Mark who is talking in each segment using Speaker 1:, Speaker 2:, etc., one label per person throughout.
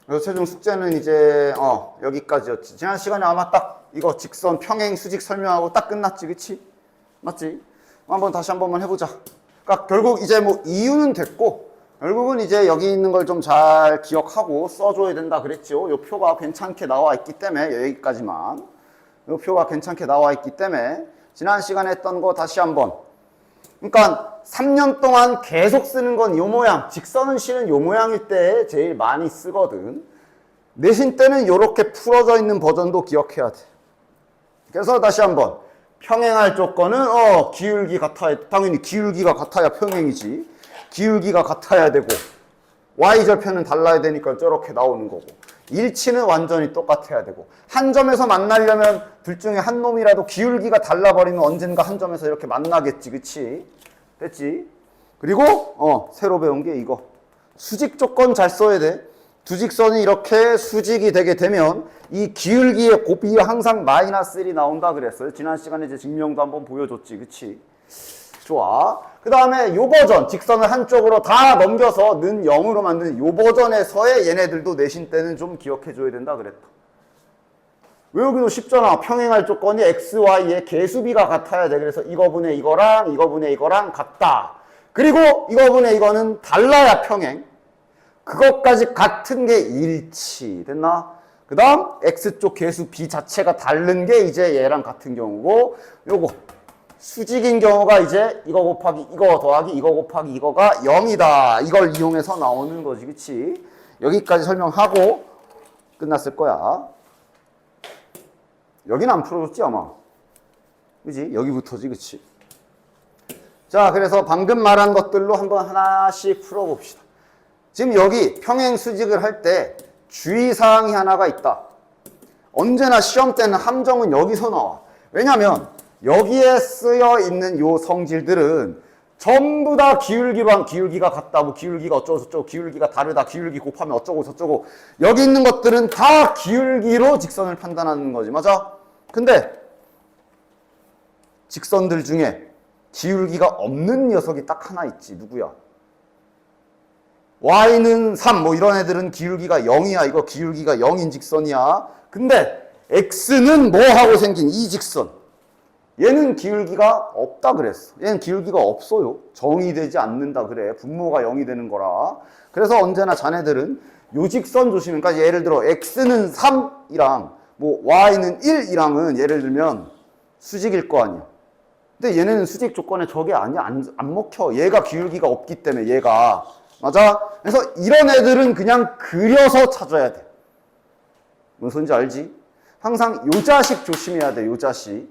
Speaker 1: 그래서 최종 숙제는 이제 여기까지였지. 지난 시간에 아마 딱 이거 직선 평행 수직 설명하고 딱 끝났지, 그치? 맞지? 다시 한 번만 해보자. 그러니까 결국 이제 뭐 이유는 됐고, 결국은 이제 여기 있는 걸 좀 잘 기억하고 써줘야 된다 그랬죠. 요 표가 괜찮게 나와 있기 때문에 여기까지만. 요 표가 괜찮게 나와 있기 때문에 지난 시간에 했던 거 다시 한번. 그러니까 3년 동안 계속 쓰는 건 요 모양, 직선은 실은 요 모양일 때 제일 많이 쓰거든. 내신 때는 요렇게 풀어져 있는 버전도 기억해야 돼. 그래서 다시 한번 평행할 조건은 기울기 같아야, 당연히 기울기가 같아야 평행이지. 기울기가 같아야 되고 y절편은 달라야 되니까 저렇게 나오는 거고, 일치는 완전히 똑같아야 되고, 한 점에서 만나려면 둘 중에 한 놈이라도 기울기가 달라버리면 언젠가 한 점에서 이렇게 만나겠지, 그치? 됐지? 그리고 새로 배운 게 이거 수직 조건 잘 써야 돼. 두 직선이 이렇게 수직이 되게 되면 이 기울기의 곱이가 항상 마이너스 1이 나온다 그랬어요. 지난 시간에 이제 증명도 한번 보여줬지, 그치? 좋아. 그 다음에 요 버전, 직선을 한쪽으로 다 넘겨서 는 0으로 만드는 요 버전에서의 얘네들도 내신 때는 좀 기억해줘야 된다 그랬다. 외우기도 쉽잖아. 평행할 조건이 x, y의 개수비가 같아야 돼. 그래서 이거분의 이거랑 이거분의 이거랑 같다. 그리고 이거분의 이거는 달라야 평행. 그것까지 같은 게 일치. 됐나? 그 다음 x쪽 개수 b 자체가 다른 게 이제 얘랑 같은 경우고, 요거 수직인 경우가 이제 이거 곱하기 이거 더하기 이거 곱하기 이거가 0이다. 이걸 이용해서 나오는 거지, 그치? 여기까지 설명하고 끝났을 거야. 여기는 안 풀어줬지 아마, 그치? 여기부터지, 그치? 자, 그래서 방금 말한 것들로 한번 하나씩 풀어봅시다. 지금 여기 평행 수직을 할 때 주의사항이 하나가 있다. 언제나 시험 때는 함정은 여기서 나와. 왜냐면 여기에 쓰여 있는 요 성질들은 전부 다 기울기랑 기울기가 같다, 뭐 기울기가 어쩌고 저쩌고, 기울기가 다르다, 기울기 곱하면 어쩌고 저쩌고, 여기 있는 것들은 다 기울기로 직선을 판단하는 거지, 맞아? 근데 직선들 중에 기울기가 없는 녀석이 딱 하나 있지. 누구야? y는 3, 뭐 이런 애들은 기울기가 0이야. 이거 기울기가 0인 직선이야. 근데 x는 뭐 하고 생긴 이 직선, 얘는 기울기가 없다 그랬어. 얘는 기울기가 없어요. 정이 되지 않는다 그래. 분모가 0이 되는 거라. 그래서 언제나 자네들은 요 직선 조심해. 그러니까 예를 들어 x는 3이랑 뭐 y는 1이랑은 예를 들면 수직일 거 아니야. 근데 얘네는 수직 조건에 저게 아니야. 안 먹혀. 얘가 기울기가 없기 때문에, 얘가. 맞아? 그래서 이런 애들은 그냥 그려서 찾아야 돼. 무슨 소리인지 알지? 항상 요 자식 조심해야 돼. 요 자식.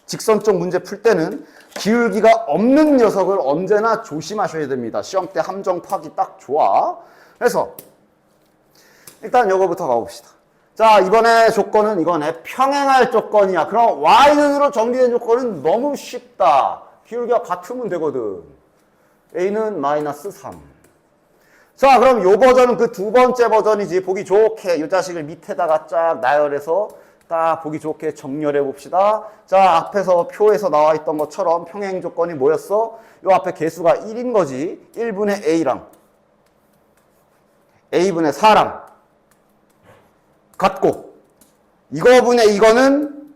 Speaker 1: 직선적 문제 풀 때는 기울기가 없는 녀석을 언제나 조심하셔야 됩니다. 시험 때 함정 파기 딱 좋아. 그래서 일단 요거부터 가봅시다. 자, 이번에 조건은 이거네. 평행할 조건이야. 그럼 y는으로 정리된 조건은 너무 쉽다. 기울기가 같으면 되거든. a는 마이너스 3. 자, 그럼 요 버전은 그 두 번째 버전이지. 보기 좋게 이 자식을 밑에다가 쫙 나열해서 딱 보기 좋게 정렬해 봅시다. 자, 앞에서 표에서 나와 있던 것처럼 평행 조건이 뭐였어? 요 앞에 개수가 1인 거지. 1분의 a랑 a분의 4랑 같고, 이거분의 이거는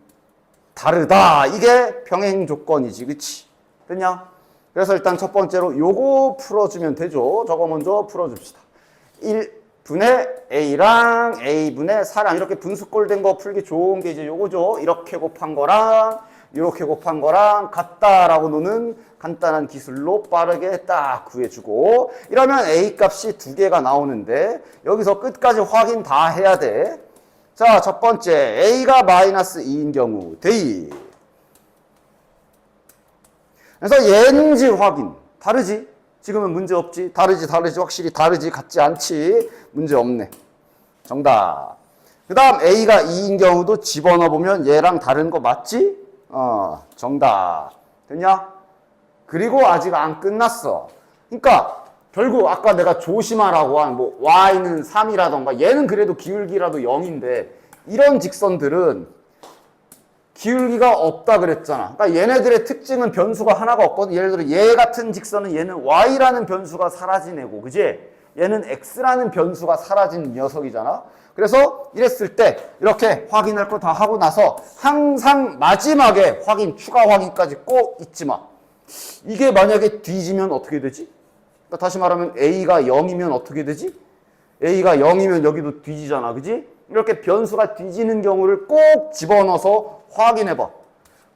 Speaker 1: 다르다. 이게 평행 조건이지, 그치? 됐냐? 그래서 일단 첫 번째로 요거 풀어주면 되죠. 저거 먼저 풀어줍시다. 1분의 a랑 a분의 4랑 이렇게 분수꼴 된 거 풀기 좋은 게 이제 요거죠. 이렇게 곱한 거랑 이렇게 곱한 거랑 같다라고 노는 간단한 기술로 빠르게 딱 구해주고, 이러면 a 값이 두 개가 나오는데 여기서 끝까지 확인 다 해야 돼. 자, 첫 번째 a가 마이너스 2인 경우 대이. 그래서 얘인지 확인. 다르지? 지금은 문제 없지? 다르지 확실히 다르지? 같지 않지? 문제 없네. 정답. 그 다음 a가 2인 경우도 집어넣어 보면 얘랑 다른 거 맞지? 정답. 됐냐? 그리고 아직 안 끝났어. 그러니까 결국 아까 내가 조심하라고 한 뭐 y는 3이라던가, 얘는 그래도 기울기라도 0인데 이런 직선들은 기울기가 없다 그랬잖아. 그러니까 얘네들의 특징은 변수가 하나가 없거든. 예를 들어 얘 같은 직선은 얘는 y라는 변수가 사라지네고, 그지? 얘는 x라는 변수가 사라진 녀석이잖아. 그래서 이랬을 때 이렇게 확인할 거 다 하고 나서 항상 마지막에 추가 확인까지 꼭 잊지 마. 이게 만약에 뒤지면 어떻게 되지? 그러니까 다시 말하면 a가 0이면 어떻게 되지? a가 0이면 여기도 뒤지잖아. 그지? 이렇게 변수가 뒤지는 경우를 꼭 집어넣어서 확인해봐.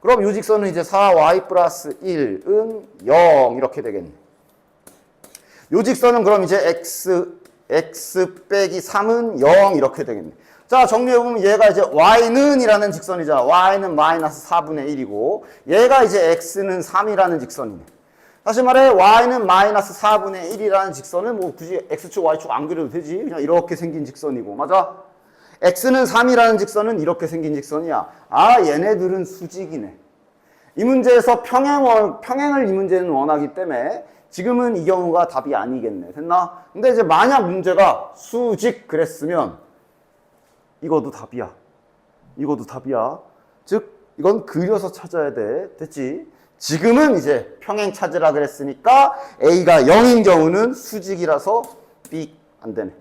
Speaker 1: 그럼 요 직선은 이제 4y 플러스 1은 0 이렇게 되겠네. 요 직선은 그럼 이제 x 빼기 3은 0 이렇게 되겠네. 자, 정리해보면 얘가 이제 y는 이라는 직선이잖아. y는 마이너스 4분의 1이고 얘가 이제 x는 3이라는 직선이네. 다시 말해 y는 마이너스 4분의 1이라는 직선은 뭐 굳이 x축 y축 안 그려도 되지. 그냥 이렇게 생긴 직선이고. 맞아? x는 3이라는 직선은 이렇게 생긴 직선이야. 아, 얘네들은 수직이네. 이 문제에서 평행을 이 문제는 원하기 때문에 지금은 이 경우가 답이 아니겠네. 됐나? 근데 이제 만약 문제가 수직 그랬으면 이것도 답이야. 이것도 답이야. 즉 이건 그려서 찾아야 돼. 됐지? 지금은 이제 평행 찾으라 그랬으니까 A가 0인 경우는 수직이라서 B 안 되네.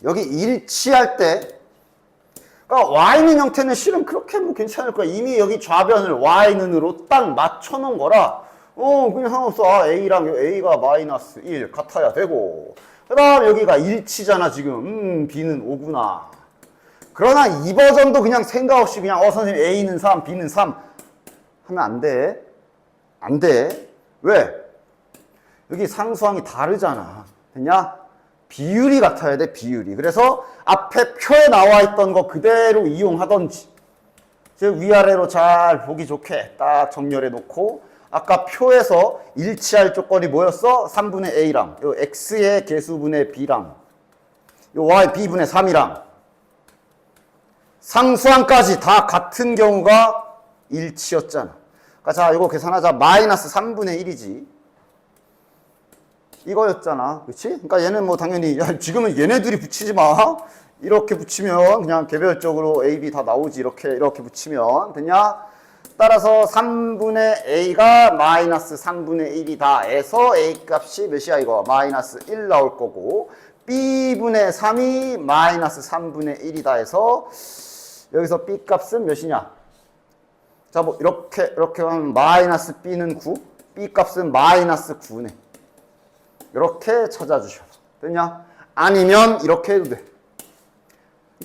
Speaker 1: 여기 일치할 때 그러니까 Y는 형태는 실은 그렇게 뭐 괜찮을 거야. 이미 여기 좌변을 Y는으로 딱 맞춰놓은 거라 그냥 상관없어. 아, A랑 A가 마이너스 1 같아야 되고 그 다음 여기가 일치잖아 지금. B는 5구나. 그러나 이 버전도 그냥 생각 없이 그냥 선생님 A는 3, B는 3 하면 안 돼. 안 돼. 왜? 여기 상수항이 다르잖아. 됐냐? 비율이 같아야 돼, 비율이. 그래서 앞에 표에 나와 있던 거 그대로 이용하던지. 즉 위아래로 잘 보기 좋게 딱 정렬해 놓고 아까 표에서 일치할 조건이 뭐였어? 3분의 A랑 요 X의 개수분의 B랑 요 Y B분의 3이랑 상수항까지 다 같은 경우가 일치였잖아. 그러니까 자, 이거 계산하자. 마이너스 3분의 1이지. 이거였잖아. 그치? 그러니까 얘는 뭐 당연히, 야, 지금은 얘네들이 붙이지 마. 이렇게 붙이면 그냥 개별적으로 A, B 다 나오지. 이렇게 붙이면. 됐냐? 따라서 3분의 A가 마이너스 3분의 1이다 해서 A 값이 몇이야, 이거? 마이너스 1 나올 거고. B분의 3이 마이너스 3분의 1이다 해서 여기서 B 값은 몇이냐? 자, 뭐, 이렇게 하면 마이너스 B는 9, B 값은 마이너스 9네. 이렇게 찾아주셔. 됐냐? 아니면 이렇게 해도 돼.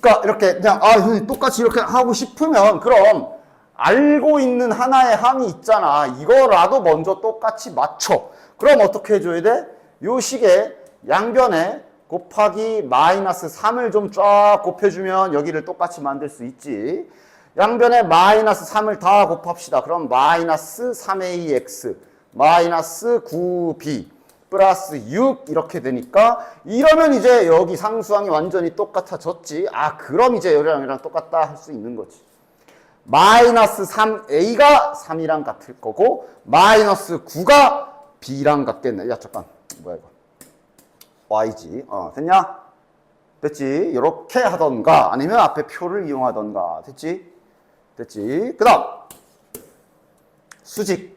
Speaker 1: 그러니까 이렇게 그냥 선생님 똑같이 이렇게 하고 싶으면 그럼 알고 있는 하나의 항이 있잖아. 이거라도 먼저 똑같이 맞춰. 그럼 어떻게 해줘야 돼? 요 식에 양변에 곱하기 마이너스 3을 좀 쫙 곱해주면 여기를 똑같이 만들 수 있지. 양변에 마이너스 3을 다 곱합시다. 그럼 마이너스 3ax 마이너스 9b 플러스 6 이렇게 되니까 이러면 이제 여기 상수항이 완전히 똑같아졌지. 아, 그럼 이제 여기랑 똑같다 할 수 있는 거지. 마이너스 3a가 3이랑 같을 거고 마이너스 9가 b랑 같겠네. 야, 잠깐. 뭐야 이거. y지. 됐냐? 됐지? 이렇게 하던가 아니면 앞에 표를 이용하던가. 됐지? 그 다음 수직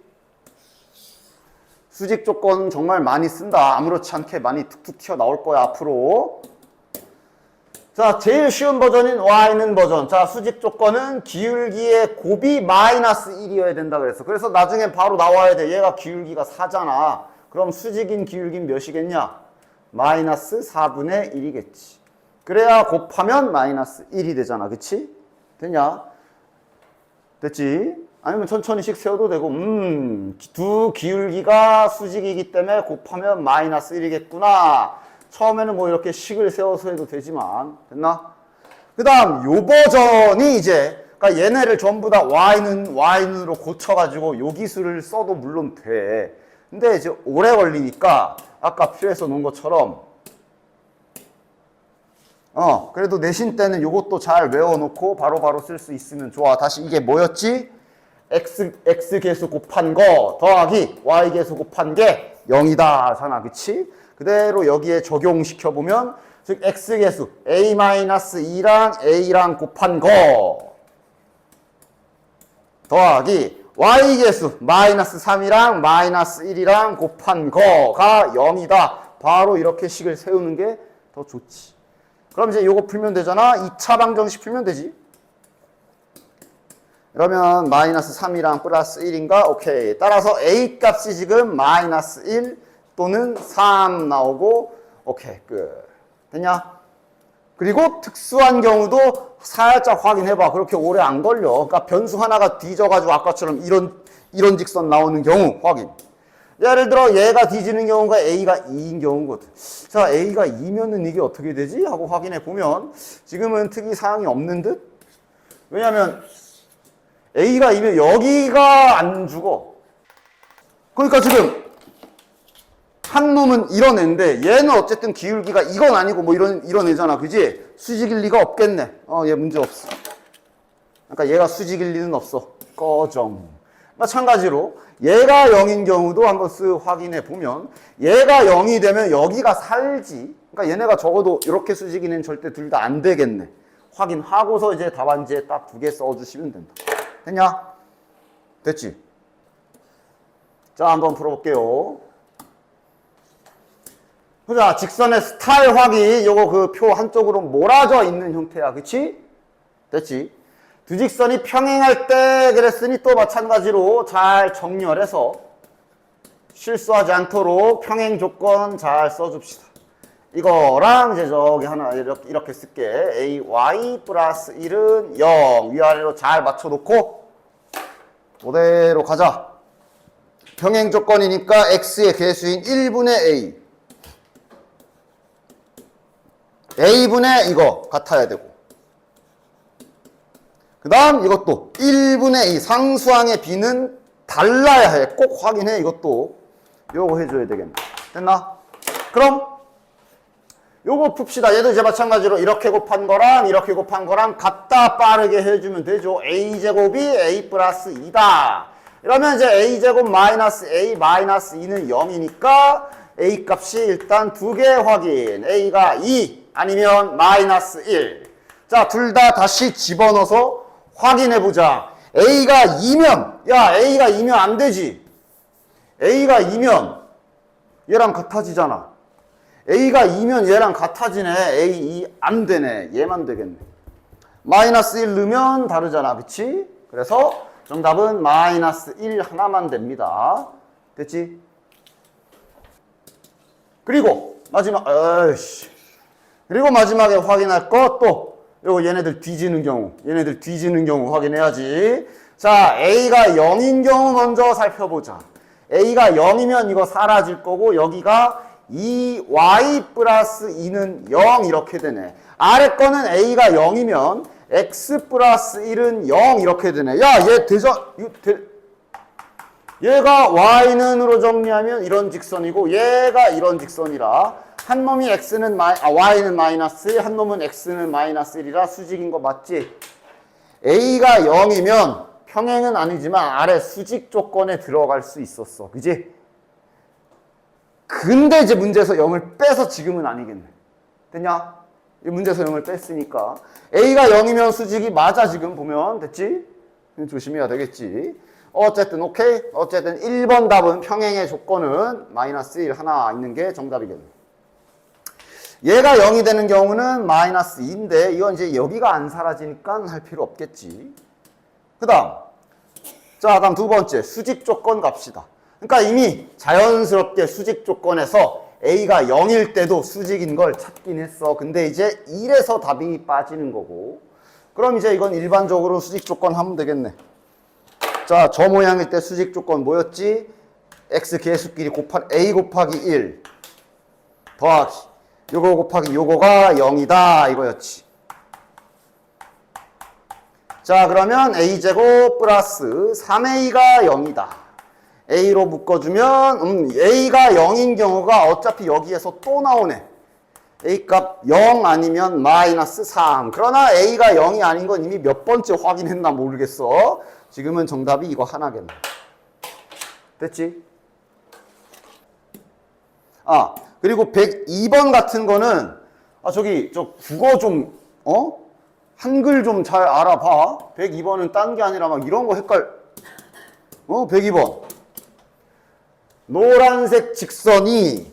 Speaker 1: 조건 정말 많이 쓴다. 아무렇지 않게 많이 툭툭 튀어나올 거야 앞으로. 자, 제일 쉬운 버전인 y는 버전. 자, 수직 조건은 기울기의 곱이 마이너스 1이어야 된다 그랬어. 그래서 나중에 바로 나와야 돼. 얘가 기울기가 4잖아. 그럼 수직인 기울기는 몇이겠냐? 마이너스 4분의 1이겠지. 그래야 곱하면 마이너스 1이 되잖아. 그치? 되냐? 됐지? 아니면 천천히씩 세워도 되고, 두 기울기가 수직이기 때문에 곱하면 마이너스 1이겠구나. 처음에는 뭐 이렇게 식을 세워서 해도 되지만, 됐나? 그 다음, 요 버전이 이제, 그러니까 얘네를 전부 다 y는으로 고쳐가지고 요 기술을 써도 물론 돼. 근데 이제 오래 걸리니까, 아까 표에서 놓은 것처럼, 그래도 내신 때는 요것도 잘 외워놓고 바로바로 쓸 수 있으면 좋아. 다시 이게 뭐였지? x 개수 곱한 거 더하기 y 개수 곱한 게 0이다 하잖아. 그치? 그대로 여기에 적용시켜보면 즉 x 개수 a-2랑 a랑 곱한 거 더하기 y계수 마이너스 3이랑 마이너스 1이랑 곱한 거가 0이다. 바로 이렇게 식을 세우는 게 더 좋지. 그럼 이제 요거 풀면 되잖아. 2차 방정식 풀면 되지. 그러면 마이너스 3이랑 플러스 1인가? 오케이. 따라서 a 값이 지금 마이너스 1 또는 3 나오고 오케이 끝. 됐냐? 그리고 특수한 경우도 살짝 확인해봐. 그렇게 오래 안 걸려. 그러니까 변수 하나가 뒤져가지고 아까처럼 이런 직선 나오는 경우 확인. 예를 들어 얘가 뒤지는 경우가 a가 2인 경우거든. 자, a가 2면은 이게 어떻게 되지? 하고 확인해 보면 지금은 특이사항이 없는 듯? 왜냐면 a가 2면 여기가 안 죽어. 그러니까 지금 한 놈은 이런 애인데 얘는 어쨌든 기울기가 이건 아니고 뭐 이런 애잖아. 그지? 수직일 리가 없겠네. 얘 문제 없어. 그러니까 얘가 수직일 리는 없어. 꺼정. 마찬가지로 얘가 0인 경우도 한번 쓱 확인해 보면 얘가 0이 되면 여기가 살지. 그러니까 얘네가 적어도 이렇게 수직이는 절대 둘 다 안 되겠네. 확인하고서 이제 답안지에 딱 2개 써주시면 된다. 됐냐? 됐지? 자, 한번 풀어볼게요. 보자, 직선의 스타일 확인. 요거 그 표 한쪽으로 몰아져 있는 형태야. 그치? 됐지? 두 직선이 평행할 때 그랬으니 또 마찬가지로 잘 정렬해서 실수하지 않도록 평행 조건 잘 써줍시다. 이거랑 이제 저기 하나 이렇게 쓸게. ay 플러스 1은 0 위아래로 잘 맞춰놓고 그대로 가자. 평행 조건이니까 x의 개수인 1분의 a a분의 이거 같아야 되고 그 다음 이것도 1분의 2 상수항의 b는 달라야 해. 꼭 확인해. 이것도 요거 해줘야 되겠네. 됐나? 그럼 요거 풉시다. 얘도 이제 마찬가지로 이렇게 곱한 거랑 이렇게 곱한 거랑 같다 빠르게 해주면 되죠. a제곱이 a 플러스 2다. 이러면 이제 a제곱 마이너스 a 마이너스 2는 0이니까 a 값이 일단 2개 확인. a가 2 아니면 마이너스 1. 자, 둘 다 다시 집어넣어서 확인해보자. a가 2면 야 a가 2면 안 되지. a가 2면 얘랑 같아지잖아. a가 2면 얘랑 같아지네. a 2 안 되네. 얘만 되겠네. 마이너스 1 넣으면 다르잖아. 그치? 그래서 정답은 마이너스 1 하나만 됩니다. 됐지? 그리고 마지막에 확인할 것 또 요거 얘네들 뒤지는 경우 확인해야지. 자, a가 0인 경우 먼저 살펴보자. a가 0이면 이거 사라질 거고 여기가 2y 플러스 2는 0 이렇게 되네. 아래 거는 a가 0이면 x 플러스 1은 0 이렇게 되네. 야, 얘가 y는으로 정리하면 이런 직선이고 얘가 이런 직선이라 한 놈이 y는 마이너스 1, 한 놈은 x는 마이너스 1이라 수직인 거 맞지? a가 0이면 평행은 아니지만 아래 수직 조건에 들어갈 수 있었어. 그지? 근데 이제 문제에서 0을 빼서 지금은 아니겠네. 됐냐? 이 문제에서 0을 뺐으니까 a가 0이면 수직이 맞아. 지금 보면 됐지? 조심해야 되겠지. 어쨌든 오케이. 어쨌든 1번 답은 평행의 조건은 마이너스 1 하나 있는 게 정답이겠네. 얘가 0이 되는 경우는 마이너스 2인데 이건 이제 여기가 안 사라지니까 할 필요 없겠지. 그 다음 두 번째 수직 조건 갑시다. 그러니까 이미 자연스럽게 수직 조건에서 a가 0일 때도 수직인 걸 찾긴 했어. 근데 이제 1에서 답이 빠지는 거고 그럼 이제 이건 일반적으로 수직 조건 하면 되겠네. 자, 저 모양일 때 수직 조건 뭐였지? x 개수끼리 곱한 a 곱하기 1 더하기 요거 곱하기 요거가 0이다 이거였지. 자, 그러면 a제곱 플러스 3a가 0이다. a로 묶어주면 a가 0인 경우가 어차피 여기에서 또 나오네. a 값 0 아니면 마이너스 3. 그러나 a가 0이 아닌 건 이미 몇 번째 확인했나 모르겠어. 지금은 정답이 이거 하나겠네. 됐지? 그리고 102번 같은 거는 저 국어 좀 한글 좀 잘 알아봐. 102번은 딴 게 아니라 막 이런 거 102번. 노란색 직선이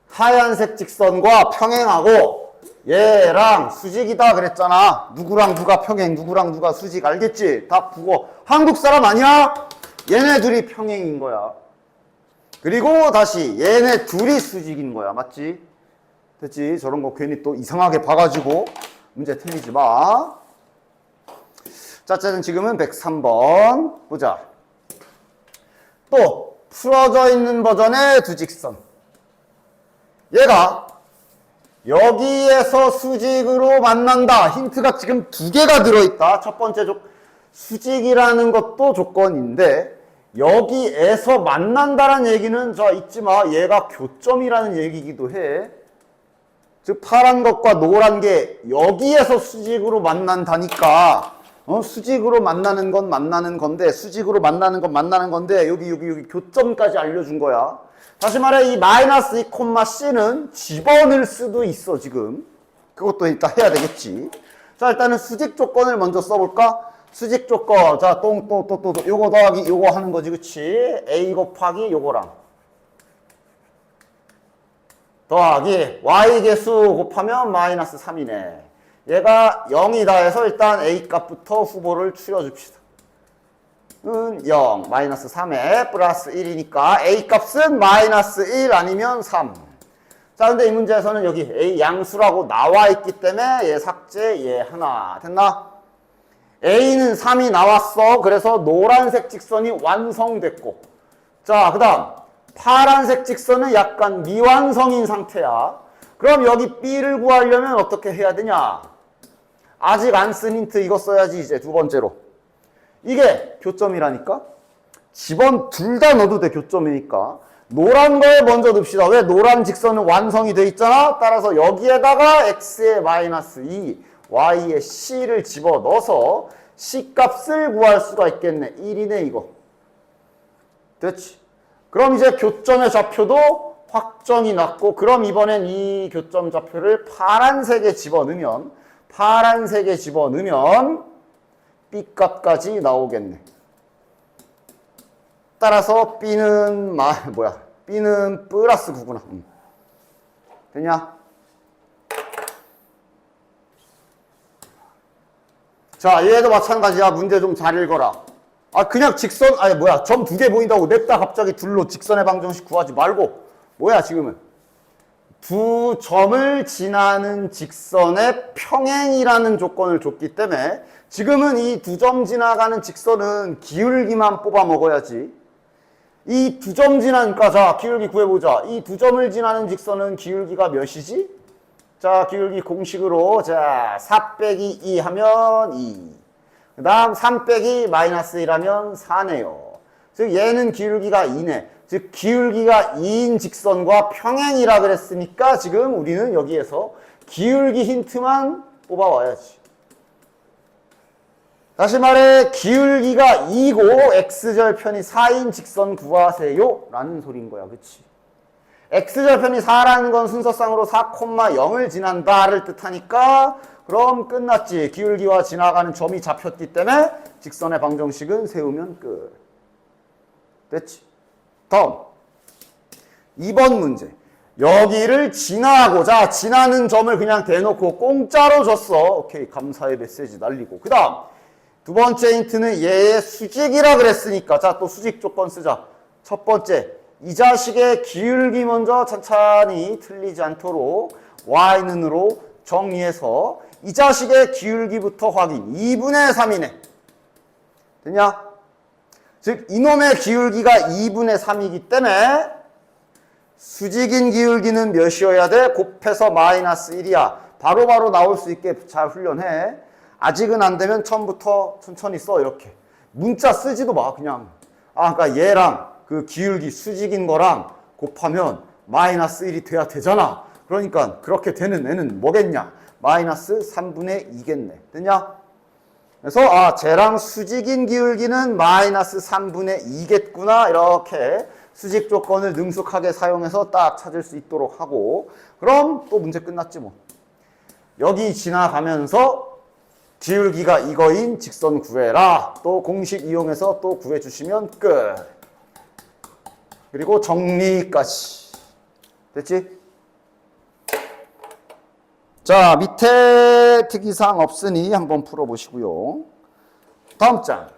Speaker 1: 하얀색 직선과 평행하고 얘랑 수직이다 그랬잖아. 누구랑 누가 평행, 누구랑 누가 수직, 알겠지? 다 국어. 한국 사람 아니야? 얘네 둘이 평행인 거야. 그리고 다시 얘네 둘이 수직인 거야. 맞지? 됐지? 저런 거 괜히 또 이상하게 봐가지고 문제 틀리지 마. 자, 지금은 103번. 보자. 또 풀어져 있는 버전의 두 직선. 얘가 여기에서 수직으로 만난다. 힌트가 지금 두 개가 들어있다. 첫 번째 수직이라는 것도 조건인데 여기에서 만난다는 얘기는 자 잊지 마. 얘가 교점이라는 얘기이기도 해. 즉 파란 것과 노란 게 여기에서 수직으로 만난다니까. 수직으로 만나는 건 만나는 건데 수직으로 만나는 건 만나는 건데 여기 교점까지 알려준 거야. 다시 말해 이 마이너스 2,C는 집어넣을 수도 있어 지금. 그것도 일단 해야 되겠지. 자 일단은 수직 조건을 먼저 써볼까? 수직 조건. 자 또 요거 더하기 요거 하는 거지 그치? A 곱하기 요거랑 더하기 Y개수 곱하면 마이너스 3이네. 얘가 0이다 해서 일단 A 값부터 후보를 추려줍시다. 0, 마이너스 3에 플러스 1이니까 A 값은 마이너스 1 아니면 3. 자, 근데 이 문제에서는 여기 A 양수라고 나와 있기 때문에 얘 삭제, 얘 하나. 됐나? A는 3이 나왔어. 그래서 노란색 직선이 완성됐고. 자, 그 다음. 파란색 직선은 약간 미완성인 상태야. 그럼 여기 B를 구하려면 어떻게 해야 되냐? 아직 안 쓴 힌트 이거 써야지 이제 두 번째로. 이게 교점이라니까? 집원 둘 다 넣어도 돼 교점이니까. 노란 거에 먼저 넣읍시다. 왜? 노란 직선은 완성이 돼 있잖아. 따라서 여기에다가 x의 마이너스 2, y의 c를 집어넣어서 c 값을 구할 수가 있겠네. 1이네 이거. 됐지? 그럼 이제 교점의 좌표도 확정이 났고 그럼 이번엔 이 교점 좌표를 파란색에 집어넣으면 B 값까지 나오겠네. 따라서 B는 B는 플러스 9구나. 됐냐? 자, 얘도 마찬가지야. 문제 좀 잘 읽어라. 그냥 직선, 점 두 개 보인다고 냅다 갑자기 둘로 직선의 방정식 구하지 말고. 뭐야, 지금은? 두 점을 지나는 직선의 평행이라는 조건을 줬기 때문에 지금은 이 두 점 지나가는 직선은 기울기만 뽑아 먹어야지. 이 두 점 지나니까 자 기울기 구해보자. 이 두 점을 지나는 직선은 기울기가 몇이지? 자 기울기 공식으로 자 4 빼기 2 하면 2. 그 다음 3 빼기 마이너스 1 하면 4네요. 즉 얘는 기울기가 2네. 즉 기울기가 2인 직선과 평행이라 그랬으니까 지금 우리는 여기에서 기울기 힌트만 뽑아와야지. 다시 말해 기울기가 2고 x절편이 4인 직선 구하세요 라는 소린 거야. 그치? x절편이 4라는 건 순서상으로 4,0을 지난다를 뜻하니까 그럼 끝났지. 기울기와 지나가는 점이 잡혔기 때문에 직선의 방정식은 세우면 끝. 됐지? 다음 2번 문제. 여기를 지나고자 지나는 점을 그냥 대놓고 공짜로 줬어. 오케이 감사의 메시지 날리고. 그 다음 두 번째 힌트는 얘의 수직이라 그랬으니까 자 또 수직 조건 쓰자. 첫 번째 이 자식의 기울기 먼저 천천히 틀리지 않도록 y는으로 정리해서 이 자식의 기울기부터 확인. 2분의 3이네. 됐냐? 즉 이놈의 기울기가 2분의 3이기 때문에 수직인 기울기는 몇이어야 돼? 곱해서 마이너스 1이야. 바로바로 나올 수 있게 잘 훈련해. 아직은 안 되면 처음부터 천천히 써. 이렇게 문자 쓰지도 마. 그냥 그러니까 얘랑 그 기울기 수직인 거랑 곱하면 마이너스 1이 돼야 되잖아. 그러니까 그렇게 되는 애는 뭐겠냐? 마이너스 3분의 2겠네. 됐냐? 그래서 쟤랑 수직인 기울기는 마이너스 3분의 2겠구나. 이렇게 수직 조건을 능숙하게 사용해서 딱 찾을 수 있도록 하고 그럼 또 문제 끝났지 뭐. 여기 지나가면서 기울기가 이거인 직선 구해라. 또 공식 이용해서 또 구해주시면 끝. 그리고 정리까지. 됐지? 자, 밑에 특이사항 없으니 한번 풀어보시고요. 다음 장.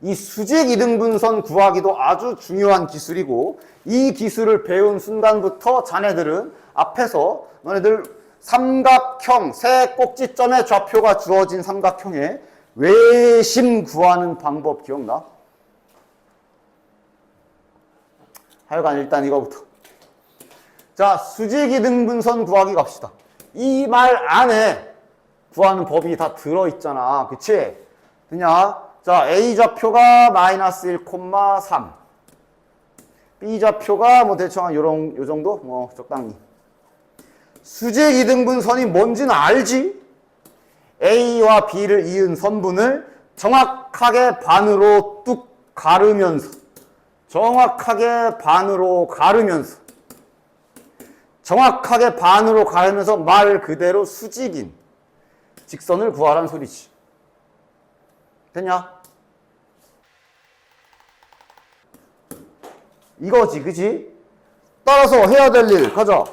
Speaker 1: 이 수직 이등분선 구하기도 아주 중요한 기술이고, 이 기술을 배운 순간부터 자네들은 앞에서 너네들 삼각형, 세 꼭지점의 좌표가 주어진 삼각형의 외심 구하는 방법 기억나? 하여간 일단 이거부터. 자, 수직 이등분선 구하기 갑시다. 이 말 안에 구하는 법이 다 들어있잖아. 그치? 그냥 자, A 좌표가 마이너스 1,3. B 좌표가 뭐 대충 한 요 정도? 뭐 적당히. 수직 이등분선이 뭔지는 알지? A와 B를 이은 선분을 정확하게 반으로 뚝 가르면서 정확하게 반으로 가르면서 말 그대로 수직인 직선을 구하라는 소리지. 됐냐? 이거지, 그지? 따라서 해야 될 일, 가자.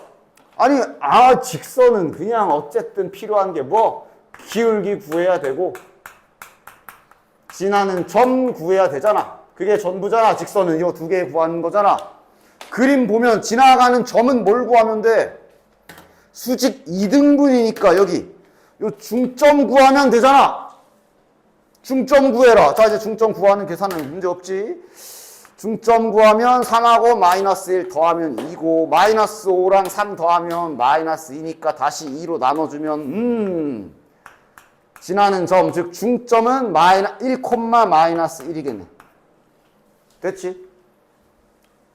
Speaker 1: 아니, 직선은 그냥 어쨌든 필요한 게 뭐? 기울기 구해야 되고, 지나는 점 구해야 되잖아. 그게 전부잖아. 직선은 이 두 개 구하는 거잖아. 그림 보면 지나가는 점은 뭘 구하면 돼? 수직 2등분이니까 여기 요 중점 구하면 되잖아. 중점 구해라. 자, 이제 중점 구하는 계산은 문제 없지. 중점 구하면 3하고 마이너스 1 더하면 2고 마이너스 5랑 3 더하면 마이너스 2니까 다시 2로 나눠주면 지나는 점, 즉 중점은 1, 마이너스 1이겠네. 됐지?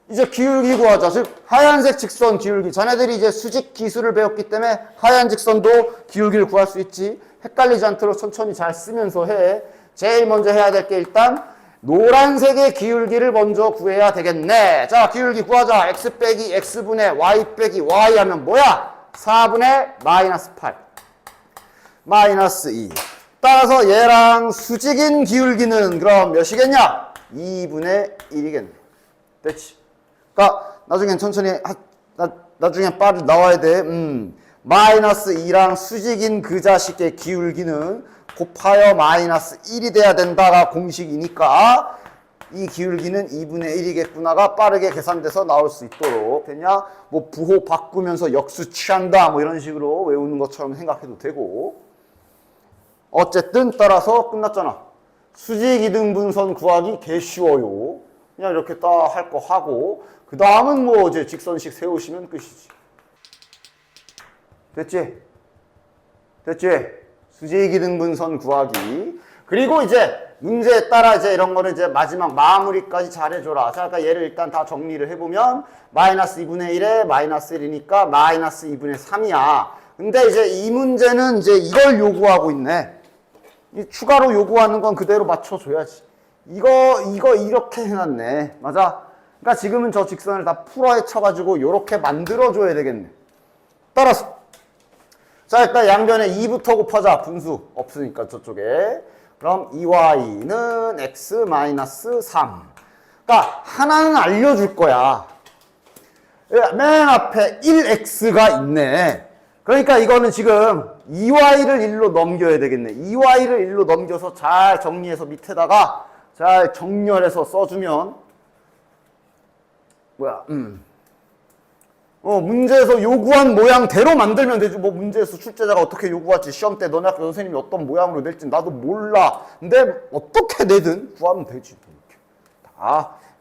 Speaker 1: 이제 기울기 구하자. 즉 하얀색 직선 기울기. 자네들이 이제 수직 기술을 배웠기 때문에 하얀 직선도 기울기를 구할 수 있지. 헷갈리지 않도록 천천히 잘 쓰면서 해. 제일 먼저 해야 될 게 일단 노란색의 기울기를 먼저 구해야 되겠네. 자, 기울기 구하자. x 빼기 x분의 y 빼기 y 하면 뭐야? 4분의 마이너스 8. 마이너스 2. 따라서 얘랑 수직인 기울기는 그럼 몇이겠냐? 2분의 1이겠네. 됐지? 그러니까 나중엔 천천히 나중에 빠르게 나와야 돼. 마이너스 2랑 수직인 그 자식의 기울기는 곱하여 마이너스 1이 돼야 된다가 공식이니까 이 기울기는 2분의 1이겠구나가 빠르게 계산돼서 나올 수 있도록. 됐냐? 뭐 부호 바꾸면서 역수 취한다 뭐 이런 식으로 외우는 것처럼 생각해도 되고. 어쨌든 따라서 끝났잖아. 수직 이등분선 구하기 개 쉬워요. 그냥 이렇게 딱 할 거 하고 그 다음은 뭐 이제 직선식 세우시면 끝이지. 됐지? 수직 이등분선 구하기. 그리고 이제 문제에 따라 이제 이런 거는 이제 마지막 마무리까지 잘 해줘라. 자, 그러니까 얘를 일단 다 정리를 해보면 마이너스 2분의 1에 마이너스 1이니까 마이너스 2분의 3이야. 근데 이제 이 문제는 이제 이걸 요구하고 있네. 이 추가로 요구하는 건 그대로 맞춰줘야지. 이거 이렇게 해놨네. 맞아? 그러니까 지금은 저 직선을 다 풀어 헤쳐가지고 요렇게 만들어줘야 되겠네. 따라서 자, 일단 양변에 2부터 곱하자. 분수 없으니까 저쪽에. 그럼 2y는 x-3. 그러니까 하나는 알려줄 거야. 맨 앞에 1x가 있네. 그러니까 이거는 지금 2y를 1로 넘겨야 되겠네. 2y를 1로 넘겨서 잘 정리해서 밑에다가 잘 정렬해서 써주면 문제에서 요구한 모양대로 만들면 되지. 뭐 문제에서 출제자가 어떻게 요구할지 시험 때 너네 학교 선생님이 어떤 모양으로 낼지 나도 몰라. 근데 어떻게 내든 구하면 되지.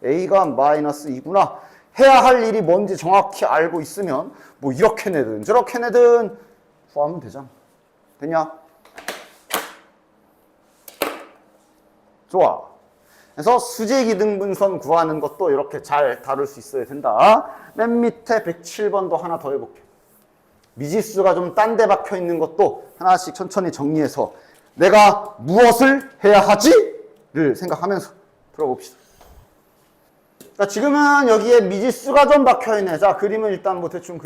Speaker 1: a가 마이너스 2구나. 해야 할 일이 뭔지 정확히 알고 있으면 뭐 이렇게 내든 저렇게 내든 구하면 되잖아. 됐냐? 좋아. 그래서 수직 이등분선 구하는 것도 이렇게 잘 다룰 수 있어야 된다. 맨 밑에 107번도 하나 더 해볼게. 미지수가 좀 딴 데 박혀 있는 것도 하나씩 천천히 정리해서 내가 무엇을 해야 하지?를 생각하면서 들어봅시다. 자, 지금은 여기에 미지수가 좀 박혀 있네. 자, 그림은 일단 뭐 대충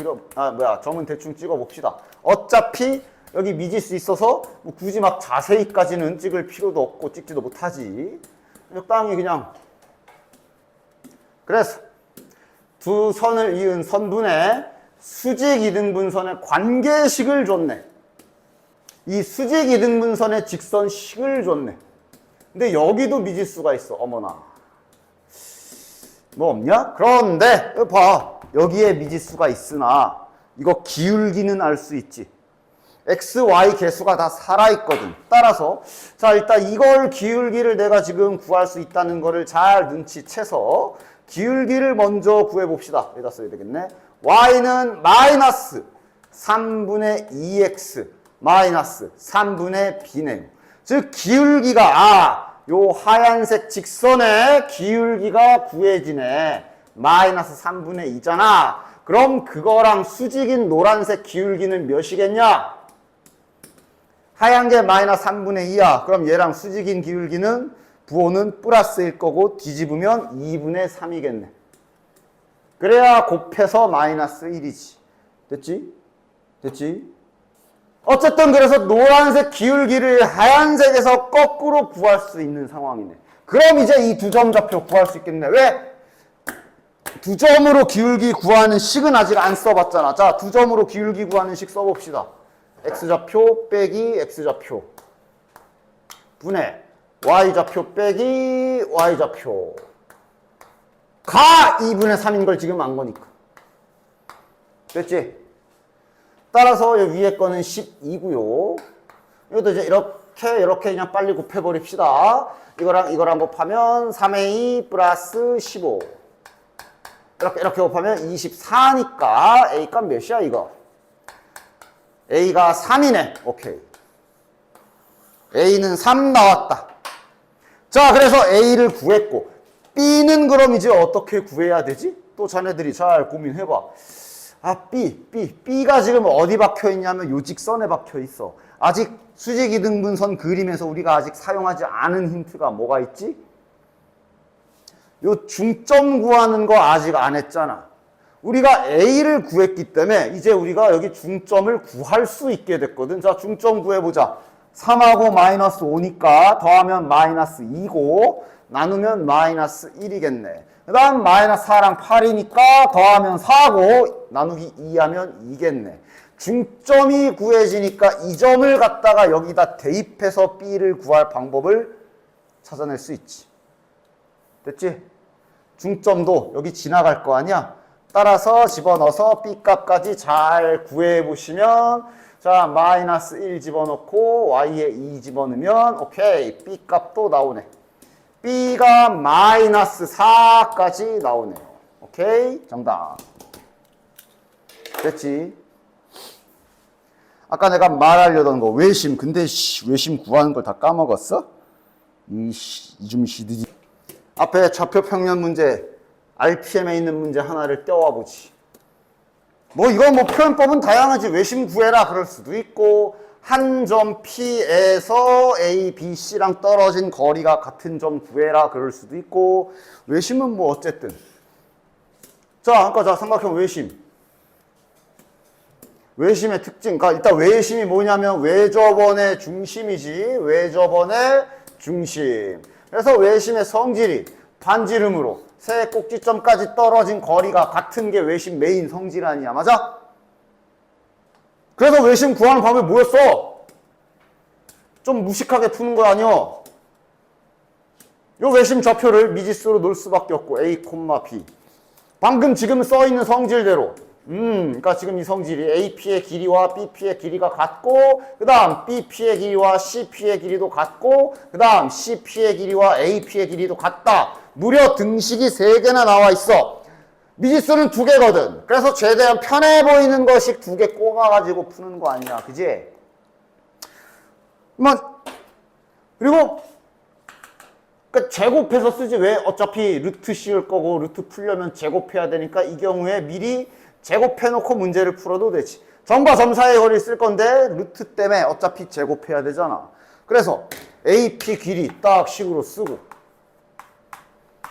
Speaker 1: 점은 대충 찍어 봅시다. 어차피 여기 미지수 있어서 뭐 굳이 막 자세히까지는 찍을 필요도 없고 찍지도 못하지. 적당히 그냥. 그래서 두 선을 이은 선분의 수직 이등분선의 관계식을 줬네. 이 수직 이등분선의 직선식을 줬네. 근데 여기도 미지수가 있어. 어머나. 뭐 없냐? 그런데 봐. 여기에 미지수가 있으나 이거 기울기는 알 수 있지. x, y 개수가 다 살아있거든. 따라서 자 일단 이걸 기울기를 내가 지금 구할 수 있다는 거를 잘 눈치채서 기울기를 먼저 구해봅시다. 여기다 써야 되겠네. y는 마이너스 3분의 2x 마이너스 3분의 b네요. 즉 기울기가 요 하얀색 직선의 기울기가 구해지네. 마이너스 3분의 2잖아. 그럼 그거랑 수직인 노란색 기울기는 몇이겠냐? 하얀 게 마이너스 3분의 2야. 그럼 얘랑 수직인 기울기는 부호는 플러스일 거고 뒤집으면 2분의 3이겠네. 그래야 곱해서 마이너스 1이지. 됐지? 됐지? 어쨌든 그래서 노란색 기울기를 하얀색에서 거꾸로 구할 수 있는 상황이네. 그럼 이제 이 두 점 좌표 구할 수 있겠네. 왜? 두 점으로 기울기 구하는 식은 아직 안 써봤잖아. 자, 두 점으로 기울기 구하는 식 써봅시다. x좌표 빼기 x좌표 분의 y좌표 빼기 y좌표 가 2분의 3인 걸 지금 안 거니까. 됐지? 따라서 여기 위에 거는 12고요. 이것도 이제 이렇게 그냥 빨리 곱해버립시다. 이거랑 곱하면 3a 플러스 15. 이렇게 곱하면 24니까 A값 몇이야 이거? A가 3이네. 오케이. A는 3 나왔다. 자, 그래서 A를 구했고 B는 그럼 이제 어떻게 구해야 되지? 또 자네들이 잘 고민해봐. B가 지금 어디 박혀 있냐면 요 직선에 박혀 있어. 아직 수직 이등분선 그림에서 우리가 아직 사용하지 않은 힌트가 뭐가 있지? 요 중점 구하는 거 아직 안 했잖아. 우리가 A를 구했기 때문에 이제 우리가 여기 중점을 구할 수 있게 됐거든. 자, 중점 구해보자. 3하고 마이너스 5니까 더하면 마이너스 2고 나누면 마이너스 1이겠네. 그 다음 마이너스 4랑 8이니까 더하면 4고 나누기 2하면 2겠네. 중점이 구해지니까 이 점을 갖다가 여기다 대입해서 B를 구할 방법을 찾아낼 수 있지. 됐지? 중점도 여기 지나갈 거 아니야? 따라서 집어넣어서 B값까지 잘 구해보시면 자, 마이너스 1 집어넣고 Y에 2 집어넣으면 오케이. B값도 나오네. B가 마이너스 4까지 나오네요. 오케이? 정답. 됐지? 아까 내가 말하려던 거 외심. 근데 외심 구하는 걸 다 까먹었어? 이좀 시드지. 앞에 좌표 평면 문제, RPM에 있는 문제 하나를 떼어와 보지. 뭐 이건 뭐 표현법은 다양하지. 외심 구해라 그럴 수도 있고 한 점 P에서 A, B, C랑 떨어진 거리가 같은 점 구해라 그럴 수도 있고 외심은 뭐 어쨌든. 자, 아까 생각해보면 외심. 외심의 특징. 그러니까 일단 외심이 뭐냐면 외접원의 중심이지. 외접원의 중심. 그래서 외심의 성질이 반지름으로 세 꼭지점까지 떨어진 거리가 같은 게 외심 메인 성질 아니야. 맞아? 그래서 외심 구하는 방법이 뭐였어? 좀 무식하게 푸는 거 아니야? 요 외심 좌표를 미지수로 놓을 수밖에 없고 A, B. 방금 지금 써있는 성질대로 그러니까 지금 이 성질이 AP의 길이와 BP의 길이가 같고 그 다음 BP의 길이와 CP의 길이도 같고 그 다음 CP의 길이와 AP의 길이도 같다. 무려 등식이 3개나 나와 있어. 미지수는 2개거든. 그래서 최대한 편해 보이는 것씩 2개 꼽아가지고 푸는 거 아니야. 그지? 그리고 제곱해서 쓰지. 왜? 어차피 루트 씌울 거고 루트 풀려면 제곱해야 되니까 이 경우에 미리 제곱해놓고 문제를 풀어도 되지. 점과 점 사이의 거리를 쓸 건데 루트 때문에 어차피 제곱해야 되잖아. 그래서 AP 길이 딱 식으로 쓰고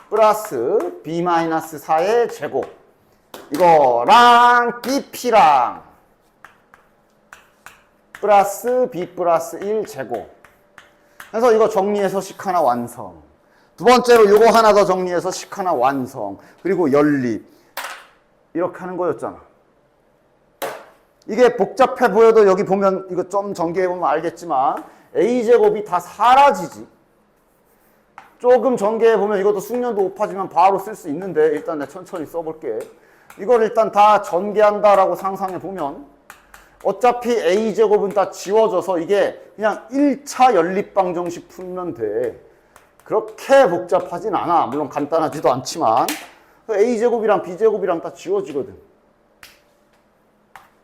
Speaker 1: 플러스 B-4의 제곱 이거랑 BP랑 플러스 b 플러스 1 제곱. 그래서 이거 정리해서 식 하나 완성. 두 번째로 요거 하나 더 정리해서 식 하나 완성. 그리고 연립. 이렇게 하는 거였잖아. 이게 복잡해 보여도 여기 보면 이거 좀 전개해 보면 알겠지만 a제곱이 다 사라지지. 조금 전개해 보면 이것도 숙련도 높아지면 바로 쓸 수 있는데 일단 내가 천천히 써볼게. 이걸 일단 다 전개한다라고 상상해 보면 어차피 a제곱은 다 지워져서 이게 그냥 1차 연립방정식 풀면 돼. 그렇게 복잡하진 않아. 물론 간단하지도 않지만 a제곱이랑 b제곱이랑 다 지워지거든.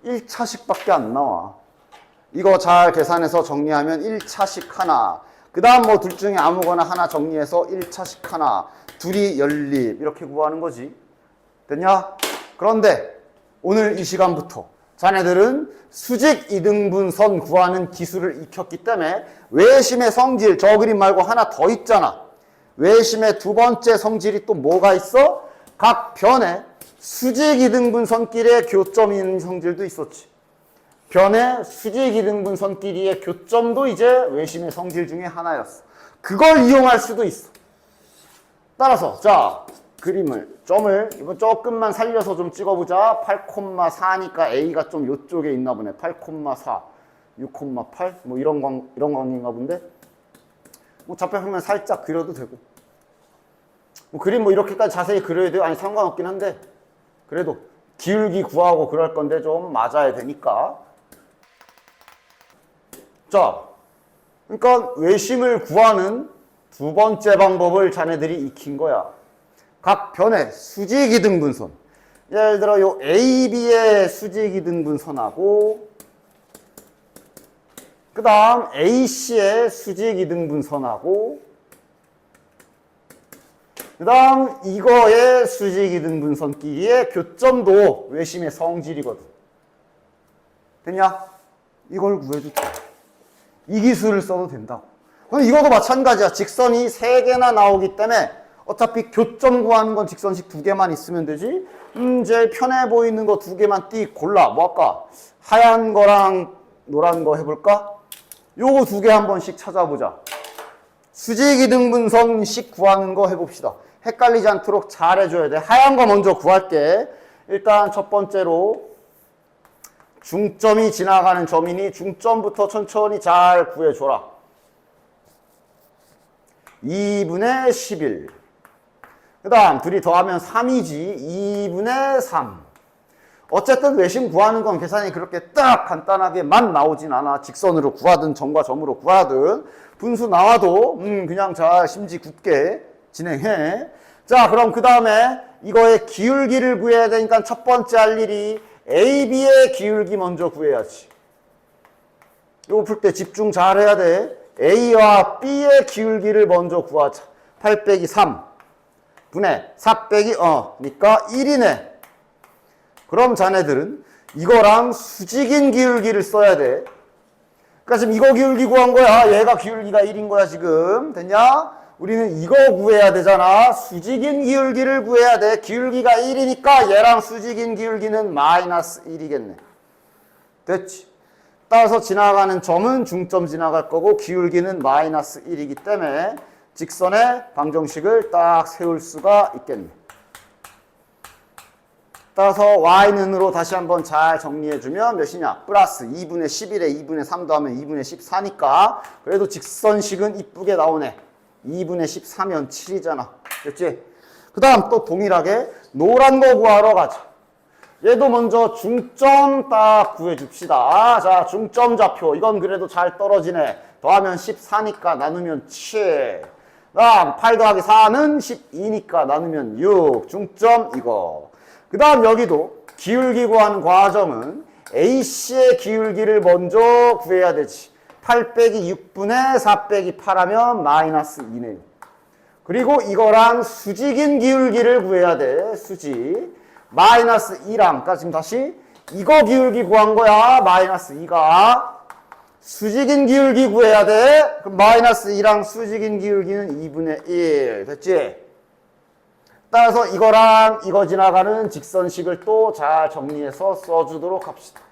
Speaker 1: 1차식밖에 안 나와. 이거 잘 계산해서 정리하면 1차식 하나. 그 다음 뭐 둘 중에 아무거나 하나 정리해서 1차식 하나. 둘이 연립. 이렇게 구하는 거지. 됐냐? 그런데 오늘 이 시간부터 자네들은 수직 이등분선 구하는 기술을 익혔기 때문에 외심의 성질, 저 그림 말고 하나 더 있잖아. 외심의 두 번째 성질이 또 뭐가 있어? 각 변에 수직 이등분선끼리의 교점이 있는 성질도 있었지. 변의 수직 이등분선끼리의 교점도 이제 외심의 성질 중에 하나였어. 그걸 이용할 수도 있어. 따라서 자 그림을 점을 이번 조금만 살려서 좀 찍어보자. 8,4니까 A가 좀 요쪽에 있나 보네. 8,4, 6,8 뭐 이런 관계인가 본데. 뭐 좌표평면 살짝 그려도 되고. 뭐 그림 뭐 이렇게까지 자세히 그려야 돼요? 아니 상관없긴 한데 그래도 기울기 구하고 그럴 건데 좀 맞아야 되니까. 자, 그러니까 외심을 구하는 두 번째 방법을 자네들이 익힌 거야. 각 변의 수직 이등분선. 예를 들어 요 AB의 수직 이등분선하고 그 다음 AC의 수직 이등분선하고 그 다음 이거의 수직 이등분선끼리의 교점도 외심의 성질이거든. 됐냐? 이걸 구해도 돼. 이 기술을 써도 된다고. 그럼 이거도 마찬가지야. 직선이 3개나 나오기 때문에 어차피 교점 구하는 건 직선식 2개만 있으면 되지. 제일 편해 보이는 거 2개만 띡 골라. 뭐 할까? 하얀 거랑 노란 거 해볼까? 요거 2개 한 번씩 찾아보자. 수직 이등분선식 구하는 거 해봅시다. 헷갈리지 않도록 잘 해줘야 돼. 하얀 거 먼저 구할게. 일단 첫 번째로 중점이 지나가는 점이니 중점부터 천천히 잘 구해줘라. 2분의 11. 그 다음 둘이 더하면 3이지. 2분의 3. 어쨌든 외심 구하는 건 계산이 그렇게 딱 간단하게만 나오진 않아. 직선으로 구하든 점과 점으로 구하든 분수 나와도 그냥 잘 심지 굳게 진행해. 자, 그럼 그 다음에 이거의 기울기를 구해야 되니까 첫 번째 할 일이 AB의 기울기 먼저 구해야지. 이거 풀 때 집중 잘 해야 돼. A와 B의 기울기를 먼저 구하자. 8 빼기 3 분의 4 빼기 니까 1이네. 그럼 자네들은 이거랑 수직인 기울기를 써야 돼. 그러니까 지금 이거 기울기 구한 거야. 얘가 기울기가 1인 거야 지금. 됐냐? 우리는 이거 구해야 되잖아. 수직인 기울기를 구해야 돼. 기울기가 1이니까 얘랑 수직인 기울기는 마이너스 1이겠네. 됐지? 따라서 지나가는 점은 중점 지나갈 거고 기울기는 마이너스 1이기 때문에 직선의 방정식을 딱 세울 수가 있겠네. 따라서 y는으로 다시 한번 잘 정리해주면 몇이냐? 플러스 2분의 11에 2분의 3 더하면 2분의 14니까 그래도 직선식은 이쁘게 나오네. 2분의 14면 7이잖아. 됐지? 그 다음 또 동일하게 노란 거 구하러 가자. 얘도 먼저 중점 딱 구해줍시다. 자, 중점 좌표. 이건 그래도 잘 떨어지네. 더하면 14니까 나누면 7. 그 다음 8 더하기 4는 12니까 나누면 6. 중점 이거. 그 다음 여기도 기울기 구하는 과정은 AC의 기울기를 먼저 구해야 되지. 8 빼기 6분의 4 빼기 8 하면 마이너스 2네요. 그리고 이거랑 수직인 기울기를 구해야 돼. 수직. 마이너스 2랑, 그러니까 지금 다시 이거 기울기 구한 거야. 마이너스 2가. 수직인 기울기 구해야 돼. 그럼 마이너스 2랑 수직인 기울기는 2분의 1. 됐지? 따라서 이거랑 이거 지나가는 직선식을 또 잘 정리해서 써주도록 합시다.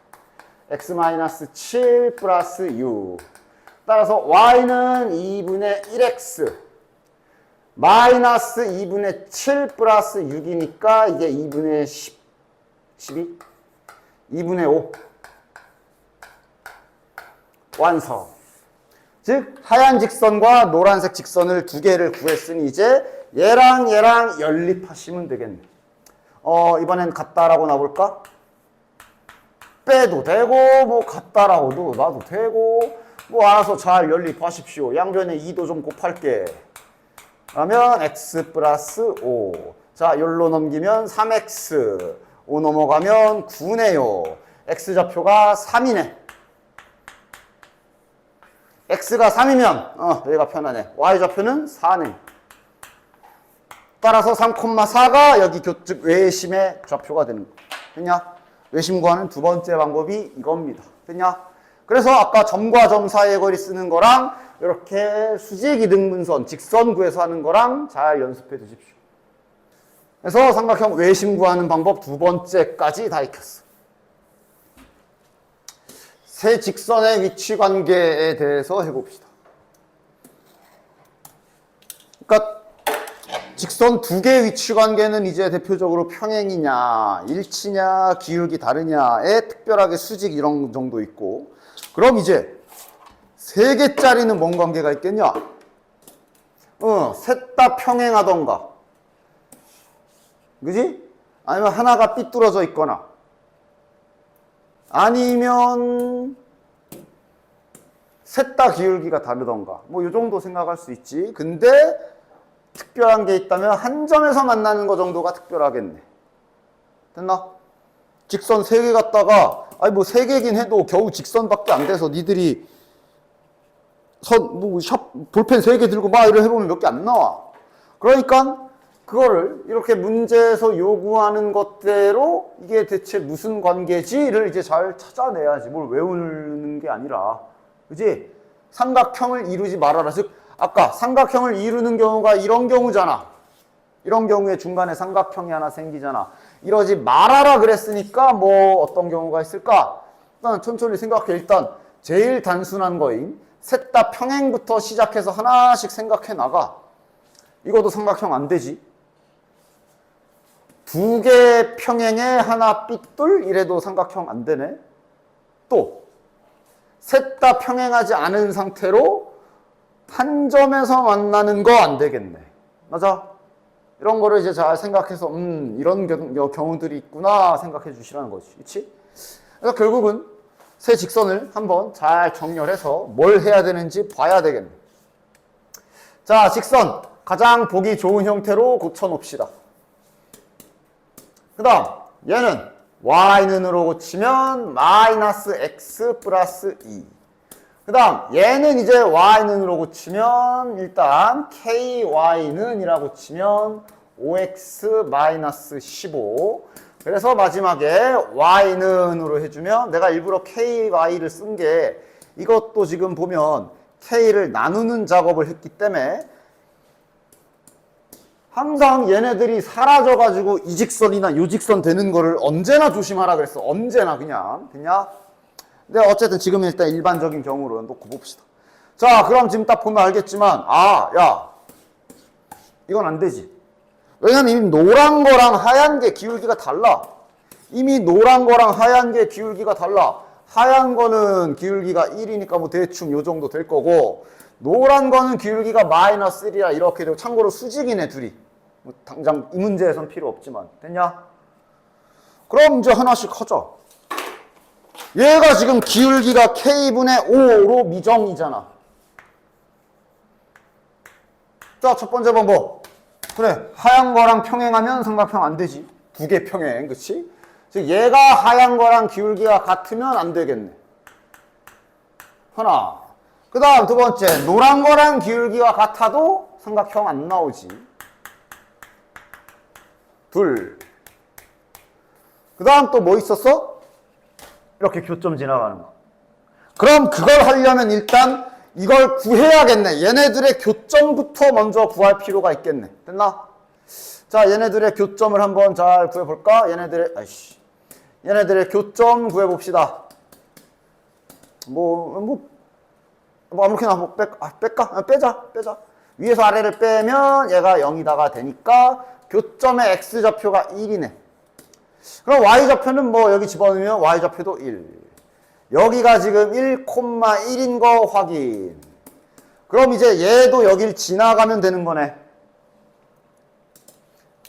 Speaker 1: x-7 플러스 6. 따라서 y는 2분의 1x 마이너스 2분의 7 플러스 6이니까 이게 2분의 10, 12? 2분의 5. 완성. 즉 하얀 직선과 노란색 직선을 두 개를 구했으니 이제 얘랑 얘랑 연립하시면 되겠네. 이번엔 같다라고 나볼까? 빼도 되고 뭐 같다라고도 놔도 되고 뭐 알아서 잘 연립하십시오. 양변에 2도 좀 곱할게. 그러면 x 플러스 5. 자, 열로 넘기면 3x. 5 넘어가면 9네요. x좌표가 3이네. x가 3이면 여기가 편하네. y좌표는 4네. 따라서 3,4가 여기 교측 외심의 좌표가 되는 거. 됐냐? 외심 구하는 두 번째 방법이 이겁니다. 됐냐? 그래서 아까 점과 점 사이의 거리 쓰는 거랑 이렇게 수직 이등분선, 직선 구해서 하는 거랑 잘 연습해 두십시오. 그래서 삼각형 외심 구하는 방법 두 번째까지 다 익혔어. 세 직선의 위치 관계에 대해서 해봅시다. 그러니까 직선 두 개의 위치 관계는 이제 대표적으로 평행이냐, 일치냐, 기울기 다르냐에 특별하게 수직 이런 정도 있고, 그럼 이제 세 개짜리는 뭔 관계가 있겠냐? 셋 다 평행하던가, 그지? 아니면 하나가 삐뚤어져 있거나, 아니면 셋 다 기울기가 다르던가, 뭐 이 정도 생각할 수 있지. 근데 특별한 게 있다면 한 점에서 만나는 거 정도가 특별하겠네. 됐나? 직선 3개 갖다가 아니 뭐 3개긴 해도 겨우 직선밖에 안 돼서 니들이 볼펜 3개 들고 막 이렇게 해보면 몇 개 안 나와. 그러니까 그거를 이렇게 문제에서 요구하는 것대로 이게 대체 무슨 관계지를 이제 잘 찾아내야지. 뭘 외우는 게 아니라. 그지? 삼각형을 이루지 말아라. 즉 아까 삼각형을 이루는 경우가 이런 경우잖아. 이런 경우에 중간에 삼각형이 하나 생기잖아. 이러지 말아라 그랬으니까 뭐 어떤 경우가 있을까? 일단 천천히 생각해. 일단 제일 단순한 거인 셋 다 평행부터 시작해서 하나씩 생각해 나가. 이것도 삼각형 안 되지. 두 개 평행에 하나 삐뚤 이래도 삼각형 안 되네. 또 셋 다 평행하지 않은 상태로 한 점에서 만나는 거 안 되겠네. 맞아? 이런 거를 이제 잘 생각해서 이런 경우들이 있구나 생각해 주시라는 거지. 그치? 그래서 결국은 세 직선을 한번 잘 정렬해서 뭘 해야 되는지 봐야 되겠네. 자, 직선 가장 보기 좋은 형태로 고쳐놓읍시다. 그 다음 얘는 y는으로 고치면 마이너스 x 플러스 2. 그 다음 얘는 이제 y는으로 고치면 일단 ky는 이라고 고치면 5x 마이너스 15. 그래서 마지막에 y는으로 해주면 내가 일부러 ky를 쓴 게 이것도 지금 보면 k를 나누는 작업을 했기 때문에 항상 얘네들이 사라져가지고 이 직선이나 요 직선 되는 거를 언제나 조심하라 그랬어. 언제나 그냥. 됐냐? 근데 어쨌든 지금 일단 일반적인 경우로 놓고 봅시다. 자, 그럼 지금 딱 보면 알겠지만, 야, 이건 안 되지. 왜냐면 이미 노란 거랑 하얀 게 기울기가 달라. 이미 노란 거랑 하얀 게 기울기가 달라. 하얀 거는 기울기가 1이니까 뭐 대충 요 정도 될 거고, 노란 거는 기울기가 마이너스 1이라 이렇게 되고, 참고로 수직이네, 둘이. 뭐 당장 이 문제에선 필요 없지만. 됐냐? 그럼 이제 하나씩 하자. 얘가 지금 기울기가 K분의 5로 미정이잖아. 자, 첫 번째 방법. 그래, 하얀 거랑 평행하면 삼각형 안 되지. 두 개 평행, 그치? 즉, 얘가 하얀 거랑 기울기가 같으면 안 되겠네. 하나. 그 다음 두 번째, 노란 거랑 기울기가 같아도 삼각형 안 나오지. 둘. 그 다음 또 뭐 있었어? 이렇게 교점 지나가는 거. 그럼 그걸 하려면 일단 이걸 구해야겠네. 얘네들의 교점부터 먼저 구할 필요가 있겠네. 됐나? 자, 얘네들의 교점을 한번 잘 구해볼까? 얘네들의 교점 구해봅시다. 아무렇게나 빼자. 위에서 아래를 빼면 얘가 0이다가 되니까 교점의 x좌표가 1이네. 그럼 y좌표는 뭐 여기 집어넣으면 y좌표도 1. 여기가 지금 1,1인 거 확인. 그럼 이제 얘도 여길 지나가면 되는 거네.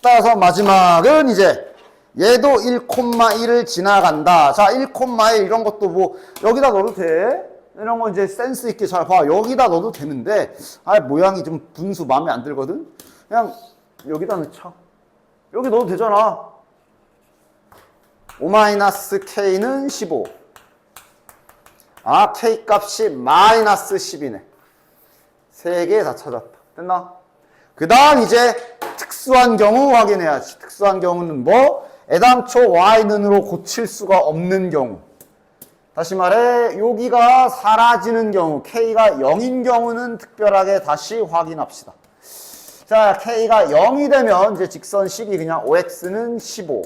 Speaker 1: 따라서 마지막은 이제 얘도 1,1을 지나간다. 자, 1,1 이런 것도 뭐 여기다 넣어도 돼. 이런 거 이제 센스 있게 잘 봐. 여기다 넣어도 되는데 모양이 좀 분수 마음에 안 들거든. 그냥 여기다 넣자. 여기 넣어도 되잖아. 5-k는 15. k 값이 마이너스 10이네. 세 개 다 찾았다. 됐나? 그 다음 이제 특수한 경우 확인해야지. 특수한 경우는 뭐? 애당초 y는으로 고칠 수가 없는 경우. 다시 말해 여기가 사라지는 경우, k가 0인 경우는 특별하게 다시 확인합시다. 자, k가 0이 되면 이제 직선식이 그냥 5x는 15.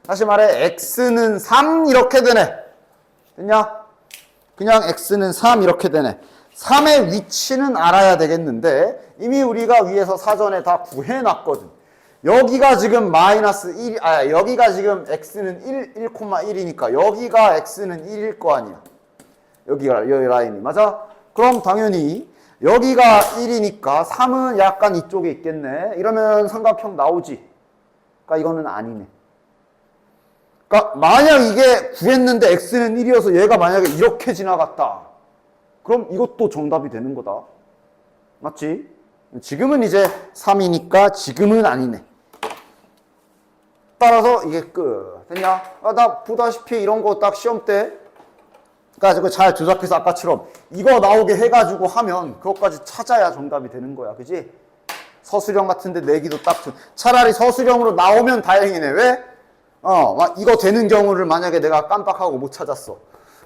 Speaker 1: 다시 말해 x는 3 이렇게 되네. 됐냐? 그냥 x는 3 이렇게 되네. 3의 위치는 알아야 되겠는데 이미 우리가 위에서 사전에 다 구해놨거든. 여기가 지금 마이너스 1, 여기가 지금 x는 1,1이니까 여기가 x는 1일 거 아니야. 여기가, 여기 라인이. 맞아? 그럼 당연히 여기가 1이니까 3은 약간 이쪽에 있겠네. 이러면 삼각형 나오지. 그러니까 이거는 아니네. 그러니까 만약 이게 구했는데 x는 1이어서 얘가 만약에 이렇게 지나갔다. 그럼 이것도 정답이 되는 거다. 맞지? 지금은 이제 3이니까 지금은 아니네. 따라서 이게 끝. 됐냐? 나 보다시피 이런 거 딱 시험 때 가지고 잘 조작해서 아까처럼 이거 나오게 해가지고 하면 그것까지 찾아야 정답이 되는 거야. 그지? 서술형 같은데 내기도 딱 차라리 서술형으로 나오면 다행이네. 왜? 이거 되는 경우를 만약에 내가 깜빡하고 못 찾았어.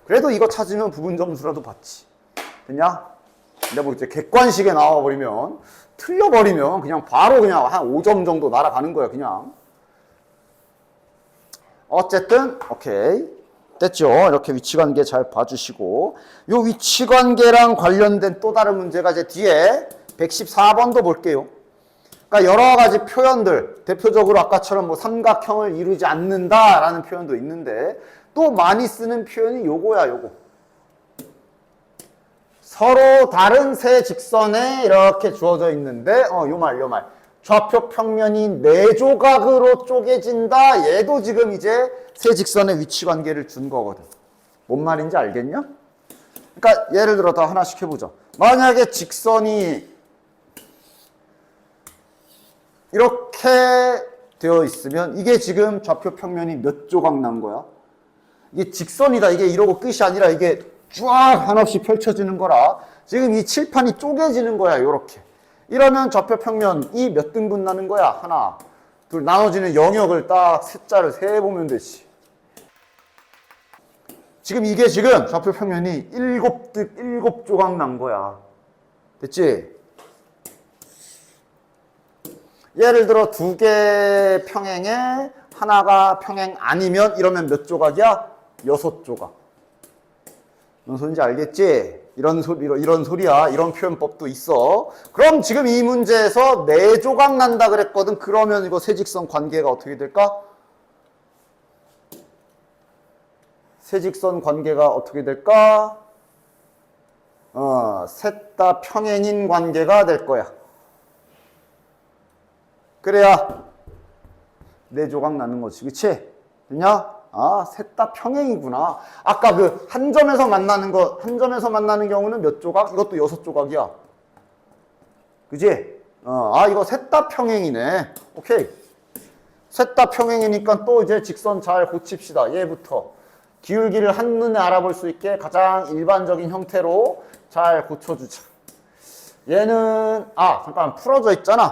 Speaker 1: 그래도 이거 찾으면 부분 점수라도 받지. 됐냐? 근데 뭐 이제 객관식에 나와버리면 틀려버리면 그냥 바로 그냥 한 5점 정도 날아가는 거야. 그냥. 어쨌든 오케이. 됐죠? 이렇게 위치관계 잘 봐주시고 요 위치관계랑 관련된 또 다른 문제가 이제 뒤에 114번도 볼게요. 그러니까 여러 가지 표현들, 대표적으로 아까처럼 뭐 삼각형을 이루지 않는다라는 표현도 있는데 또 많이 쓰는 표현이 요거야, 요거. 서로 다른 세 직선에 이렇게 주어져 있는데 요 말. 좌표 평면이 네 조각으로 쪼개진다. 얘도 지금 이제 세 직선의 위치 관계를 준 거거든. 뭔 말인지 알겠냐? 그러니까 예를 들어 다 하나씩 해보자. 만약에 직선이 이렇게 되어 있으면 이게 지금 좌표 평면이 몇 조각 난 거야? 이게 직선이다. 이게 이러고 끝이 아니라 이게 쫙 한없이 펼쳐지는 거라 지금 이 칠판이 쪼개지는 거야. 요렇게. 이러면 좌표 평면이 몇 등분 나는 거야? 하나, 둘, 나눠지는 영역을 딱 숫자를 세보면 되지. 지금 이게 지금 좌표 평면이 7조각 난 거야. 됐지? 예를 들어 두 개 평행에 하나가 평행 아니면 이러면 몇 조각이야? 6조각. 무슨 소리인지 알겠지? 이런 소리야. 이런 표현법도 있어. 그럼 지금 이 문제에서 4조각 난다 그랬거든. 그러면 이거 세직선 관계가 어떻게 될까? 세직선 관계가 어떻게 될까? 셋 다 평행인 관계가 될 거야. 그래야 4조각 나는 거지. 그치? 됐냐? 셋 다 평행이구나. 아까 그 한 점에서 만나는 경우는 몇 조각? 이것도 6조각이야. 그지? 이거 셋 다 평행이네. 오케이. 셋 다 평행이니까 또 이제 직선 잘 고칩시다. 얘부터. 기울기를 한눈에 알아볼 수 있게 가장 일반적인 형태로 잘 고쳐주자. 얘는, 잠깐 풀어져 있잖아.